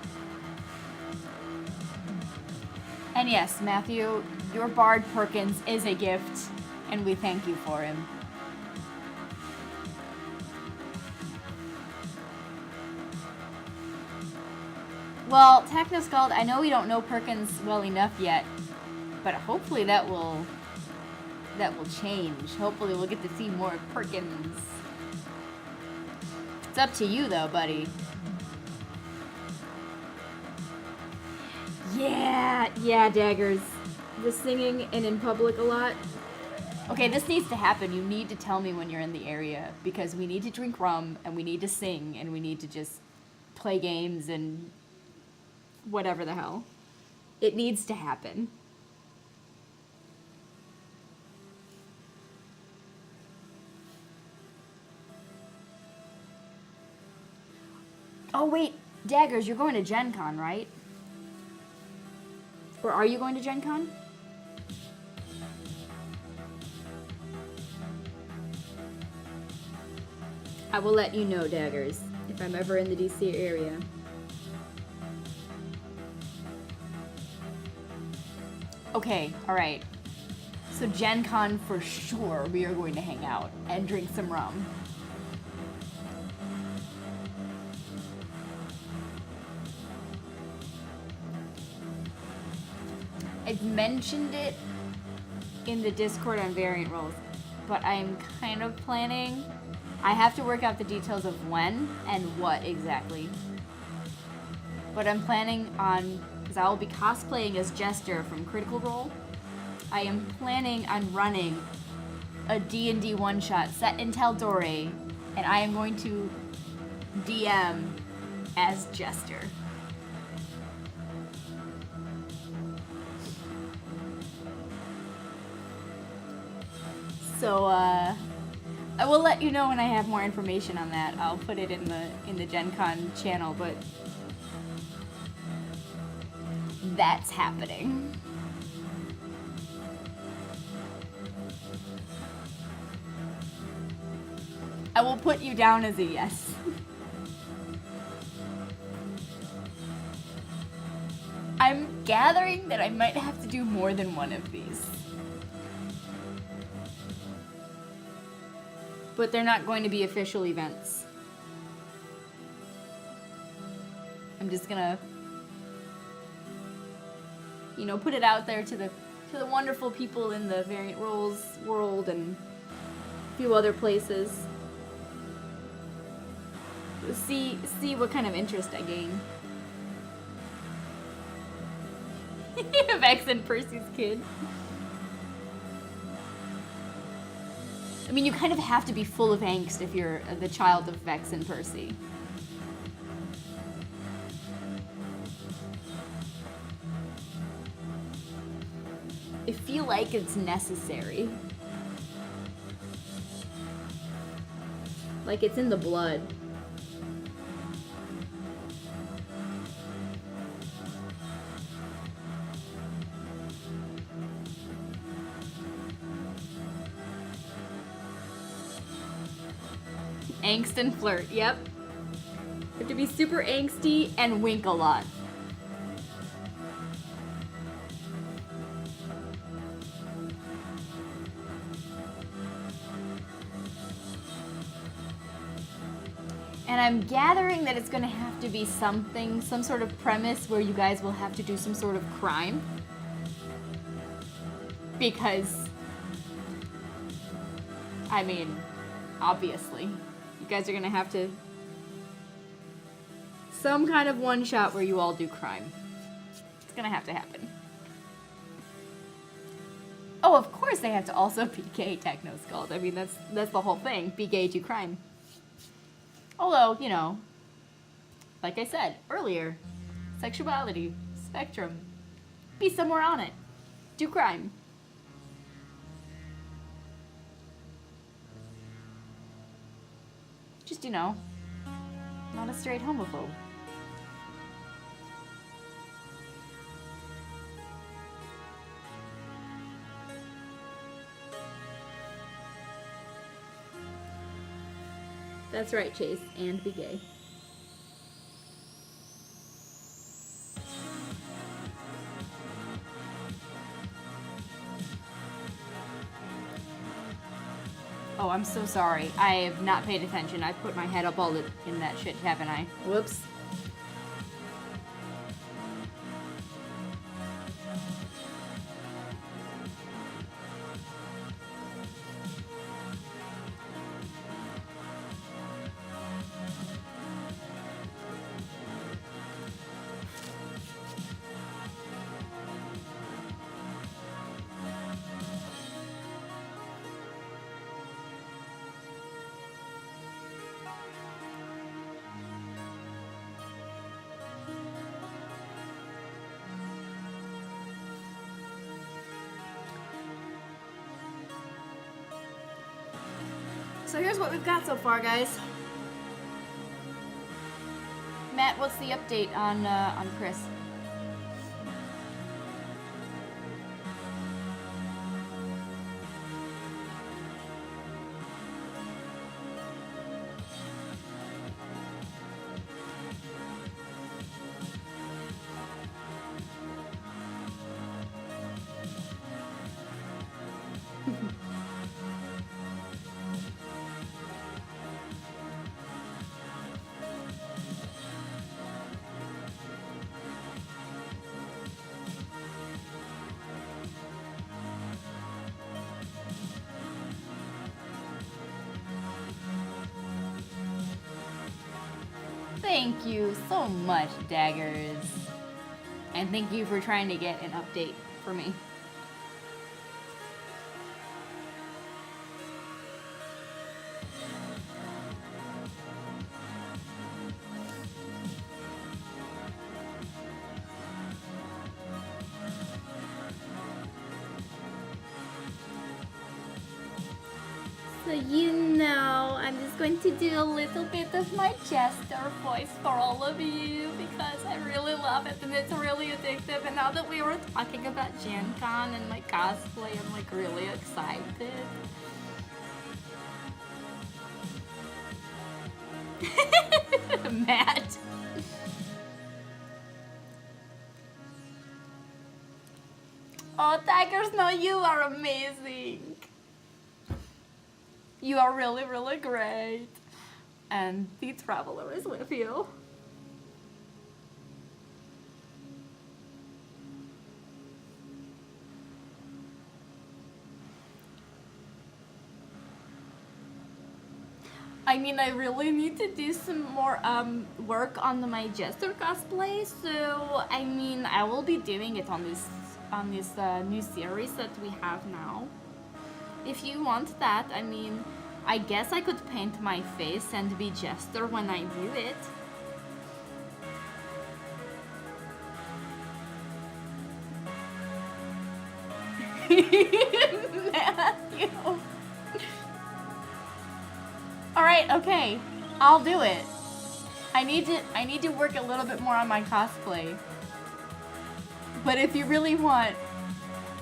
[SPEAKER 1] And yes, Matthew, your Bard Perkins is a gift, and we thank you for him. Well, Technoscald, I know we don't know Perkins well enough yet, but hopefully that will change. Hopefully we'll get to see more Perkins. It's up to you though, buddy. Yeah, Daggers. The singing and in public a lot. Okay, this needs to happen. You need to tell me when you're in the area, because we need to drink rum, and we need to sing, and we need to just play games and whatever the hell. It needs to happen. Oh wait, Daggers, you're going to Gen Con, right? Or are you going to Gen Con? I will let you know, Daggers, if I'm ever in the DC area. Okay, alright. So Gen Con for sure, we are going to hang out and drink some rum. I've mentioned it in the Discord on variant roles, but I'm kind of planning. I have to work out the details of when and what exactly. But I'm planning on, because I will be cosplaying as Jester from Critical Role. I am planning on running a D&D one-shot set in Taldore, and I am going to DM as Jester. So, I will let you know when I have more information on that. I'll put it in the Gen Con channel, but that's happening. I will put you down as a yes. I'm gathering that I might have to do more than one of these. But they're not going to be official events. I'm just gonna, you know, put it out there to the wonderful people in the Variant Roles world and a few other places. See what kind of interest I gain. Vex and Percy's kid. I mean, you kind of have to be full of angst if you're the child of Vex and Percy. I feel like it's necessary. Like it's in the blood. Angst and flirt, yep. You have to be super angsty and wink a lot. And I'm gathering that it's gonna have to be something, some sort of premise where you guys will have to do some sort of crime. Because, I mean, obviously, you guys are gonna have to, some kind of one shot where you all do crime. It's gonna have to happen. Oh, of course they have to also be gay techno skulls. I mean, that's the whole thing. Be gay, do crime. Although, you know, like I said earlier, sexuality, spectrum, be somewhere on it. Do crime. Just, you know, not a straight homophobe. That's right, Chase, and be gay. Oh, I'm so sorry. I have not paid attention. I put my head up all in that shit, haven't I? Whoops. So here's what we've got so far, guys. Matt, what's the update on Chris? Thank you so much, Daggers. And thank you for trying to get an update for me. So you know, I'm just going to do a little bit of my jester voice for all of you because I really love it and it's really addictive. And now that we were talking about Gen Con and my cosplay, I'm like really excited. Matt. Oh, Tigers, no, you are amazing. You are really, really great. And the Traveler is with you. I mean, I really need to do some more work on my Jester cosplay. So, I mean, I will be doing it on this new series that we have now. If you want that, I mean, I guess I could paint my face and be Jester when I do it. Matthew. Alright, okay. I'll do it. I need to work a little bit more on my cosplay. But if you really want,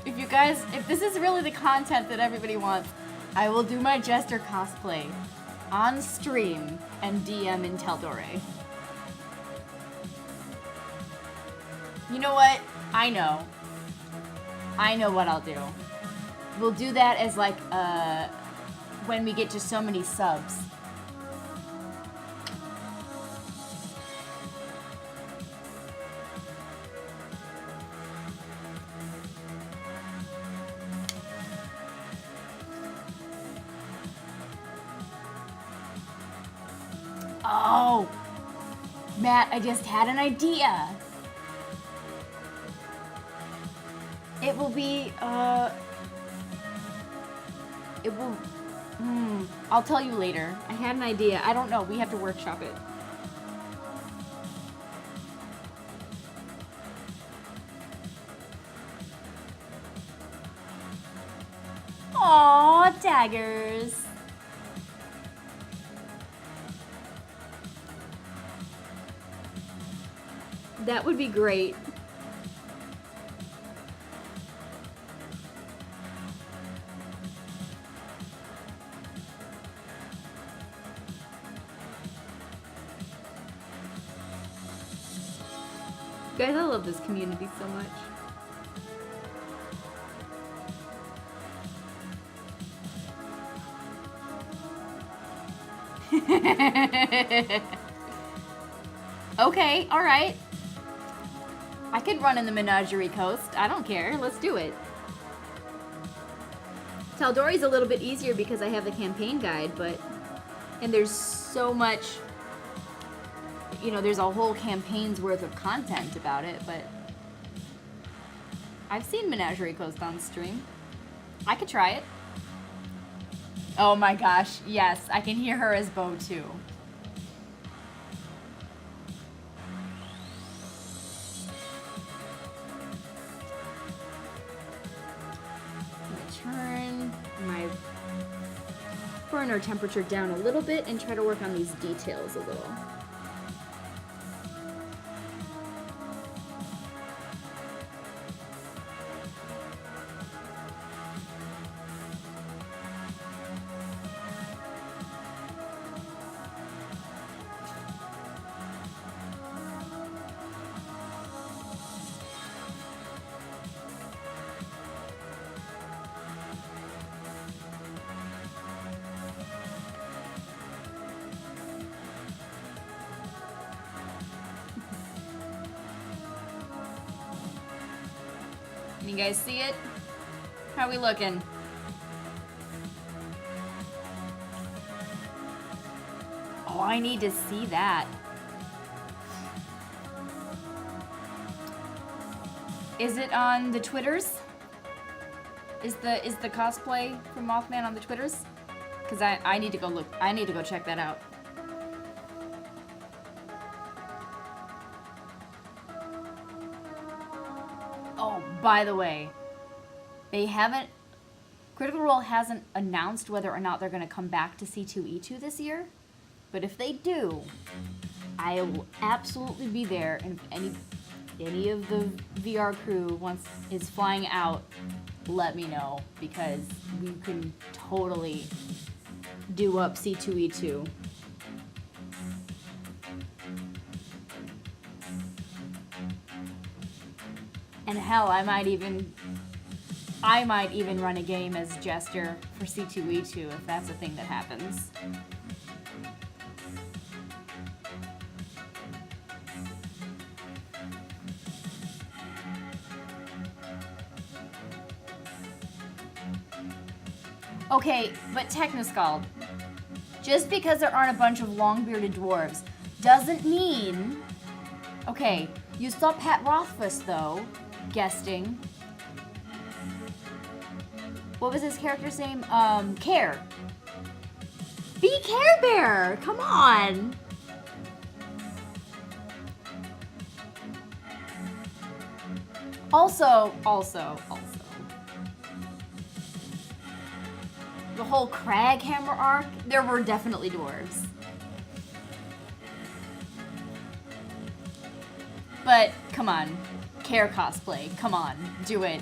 [SPEAKER 1] if this is really the content that everybody wants, I will do my Jester cosplay on stream and DM in Teldore. You know what? I know what I'll do. We'll do that as like, when we get to so many subs. Oh, Matt, I just had an idea. It will be, I'll tell you later. I had an idea. I don't know. We have to workshop it. Aw, daggers. That would be great. Guys, I love this community so much. Okay, alright. I could run in the Menagerie Coast. I don't care. Let's do it. Tal'Dorei's a little bit easier because I have the campaign guide, but... And there's so much... You know, there's a whole campaign's worth of content about it, but... I've seen Menagerie Coast on stream. I could try it. Oh my gosh, yes. I can hear her as Bo, too. Turn my burner temperature down a little bit and try to work on these details a little. You guys see it? How are we looking? Oh, I need to see that. Is it on the Twitters? Is the cosplay from Mothman on the Twitters? Because I need to go look. I need to go check that out. Oh, by the way, they haven't. Critical Role hasn't announced whether or not they're going to come back to C2E2 this year. But if they do, I will absolutely be there. And if any of the VR crew is flying out, let me know, because we can totally do up C2E2. And hell, I might even run a game as Jester for C2E2 if that's a thing that happens. Okay, but Technoscald, just because there aren't a bunch of long-bearded dwarves doesn't mean... Okay, you saw Pat Rothfuss, though, guesting. What was his character's name? Care. Be Care Bear! Come on! Also. The whole Craghammer arc, there were definitely dwarves. But, come on. Care cosplay, come on, do it.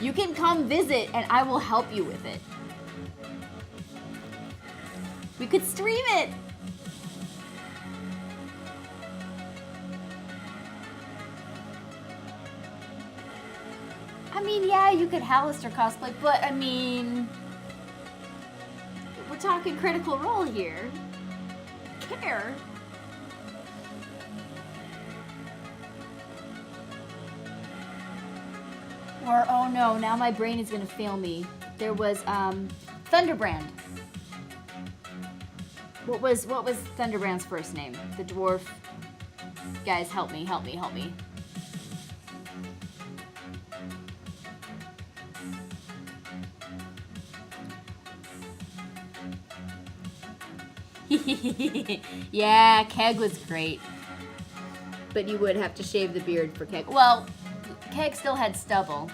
[SPEAKER 1] You can come visit and I will help you with it. We could stream it. I mean, yeah, you could Hallister cosplay, but I mean, we're talking Critical Role here. Care. Or, oh no, now my brain is gonna fail me. There was, Thunderbrand. What was Thunderbrand's first name? The dwarf. Guys, help me. Yeah, Keg was great. But you would have to shave the beard for Keg. Well, Keg still had stubble.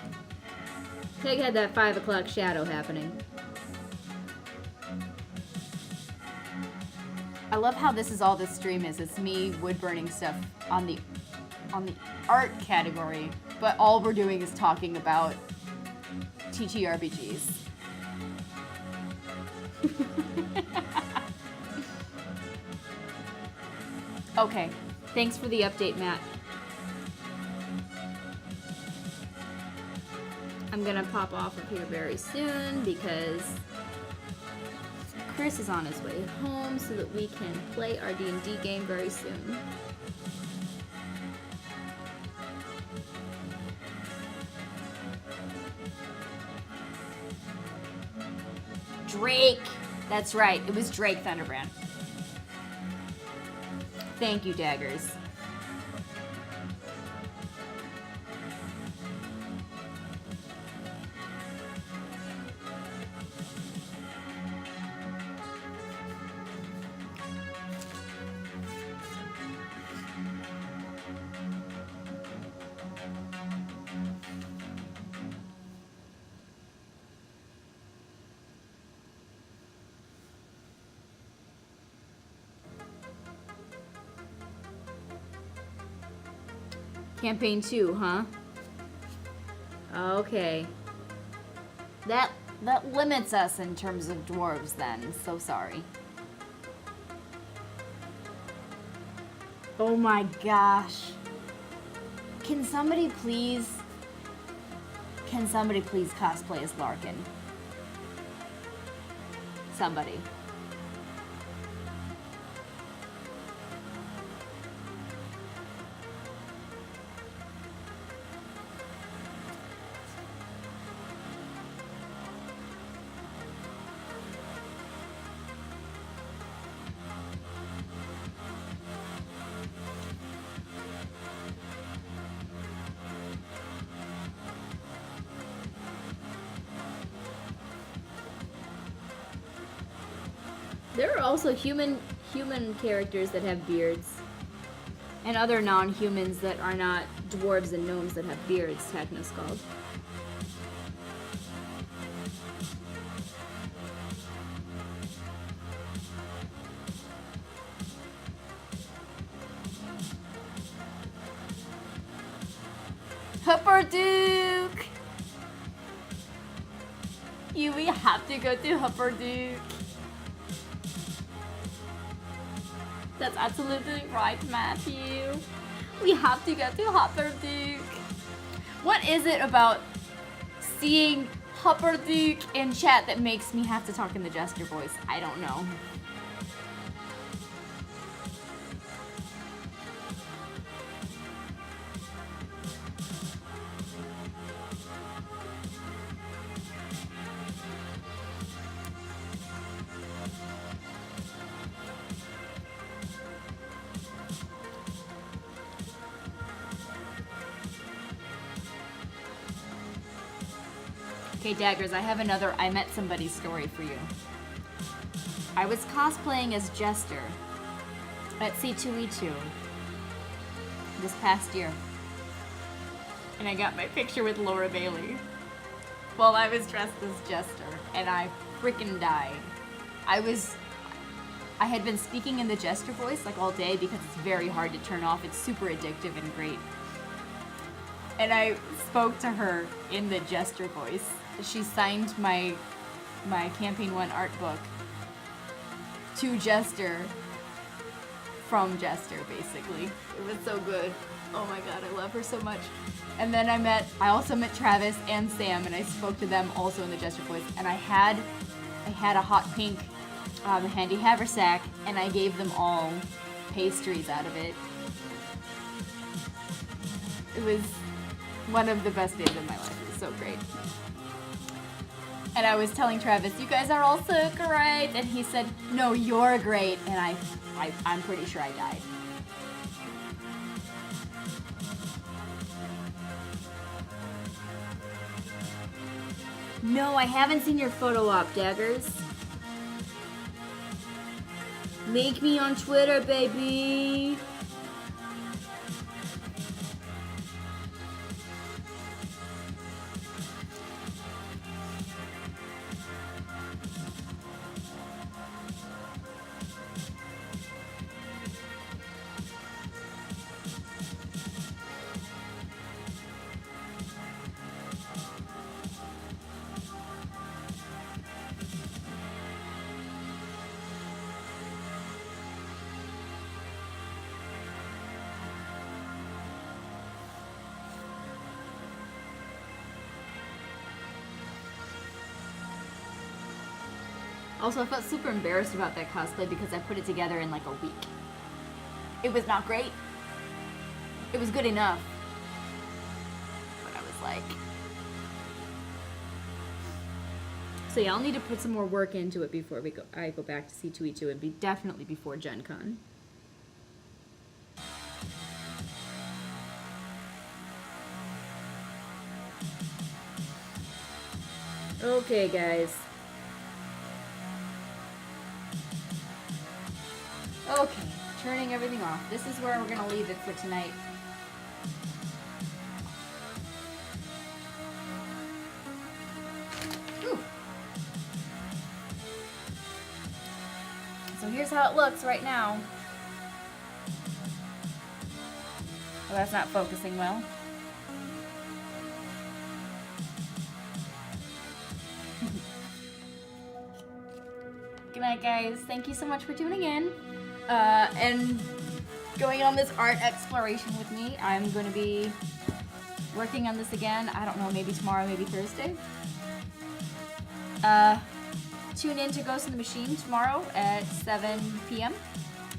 [SPEAKER 1] Keg had that 5 o'clock shadow happening. I love how this is all this stream is. It's me wood burning stuff on the art category, but all we're doing is talking about TTRPGs. Okay, thanks for the update, Matt. I'm gonna pop off of here very soon because Chris is on his way home so that we can play our D&D game very soon. Drake! That's right, it was Drake Thunderbrand. Thank you, Daggers. Campaign 2, huh? Okay. That limits us in terms of dwarves then. So sorry. Oh my gosh. Can somebody please cosplay as Larkin? Somebody. There are also human characters that have beards. And other non-humans that are not dwarves and gnomes that have beards, Technoscald. Hupperduke! We have to go to Hupperduke. That's absolutely right, Matthew. We have to go to Hupperduke. What is it about seeing Hupperduke in chat that makes me have to talk in the jester voice? I don't know. Okay, Daggers, I have another I met somebody story for you. I was cosplaying as Jester at C2E2 this past year. And I got my picture with Laura Bailey while I was dressed as Jester, and I freaking died. I had been speaking in the Jester voice like all day because it's very hard to turn off. It's super addictive and great. And I spoke to her in the Jester voice. She signed my Campaign 1 art book to Jester from Jester, basically. It was so good. Oh my god, I love her so much. And then I also met Travis and Sam, and I spoke to them also in the Jester voice. And I had a hot pink handy haversack, and I gave them all pastries out of it. It was one of the best days of my life. It was so great. And I was telling Travis, you guys are all so great. And he said, no, you're great. And I'm pretty sure I died. No, I haven't seen your photo op, Daggers. Link me on Twitter, baby. Also, I felt super embarrassed about that cosplay because I put it together in like a week. It was not great. It was good enough. But I was like... So yeah, I'll need to put some more work into it before I go back to C2E2 and definitely before Gen Con. Okay, guys. Okay, turning everything off. This is where we're gonna leave it for tonight. Ooh. So here's how it looks right now. Well, that's not focusing well. Good night, guys. Thank you so much for tuning in. And going on this art exploration with me. I'm going to be working on this again. I don't know, maybe tomorrow, maybe Thursday. Tune in to Ghost in the Machine tomorrow at 7 p.m.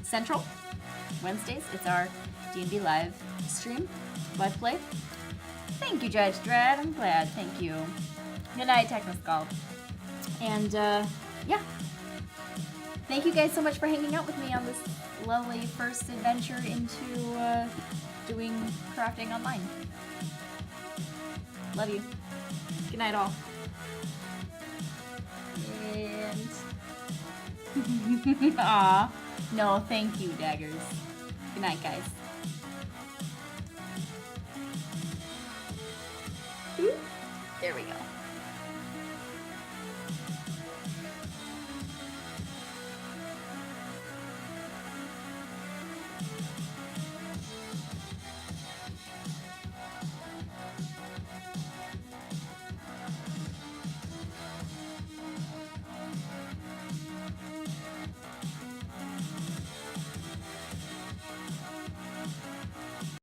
[SPEAKER 1] Central. Wednesdays. It's our D&D live stream, live play. Thank you, Judge Dredd. I'm glad. Thank you. Good night, Technoscald. And, yeah. Thank you guys so much for hanging out with me on this lovely first adventure into doing crafting online. Love you. Good night, all. And Aw. No, thank you, daggers. Good night, guys.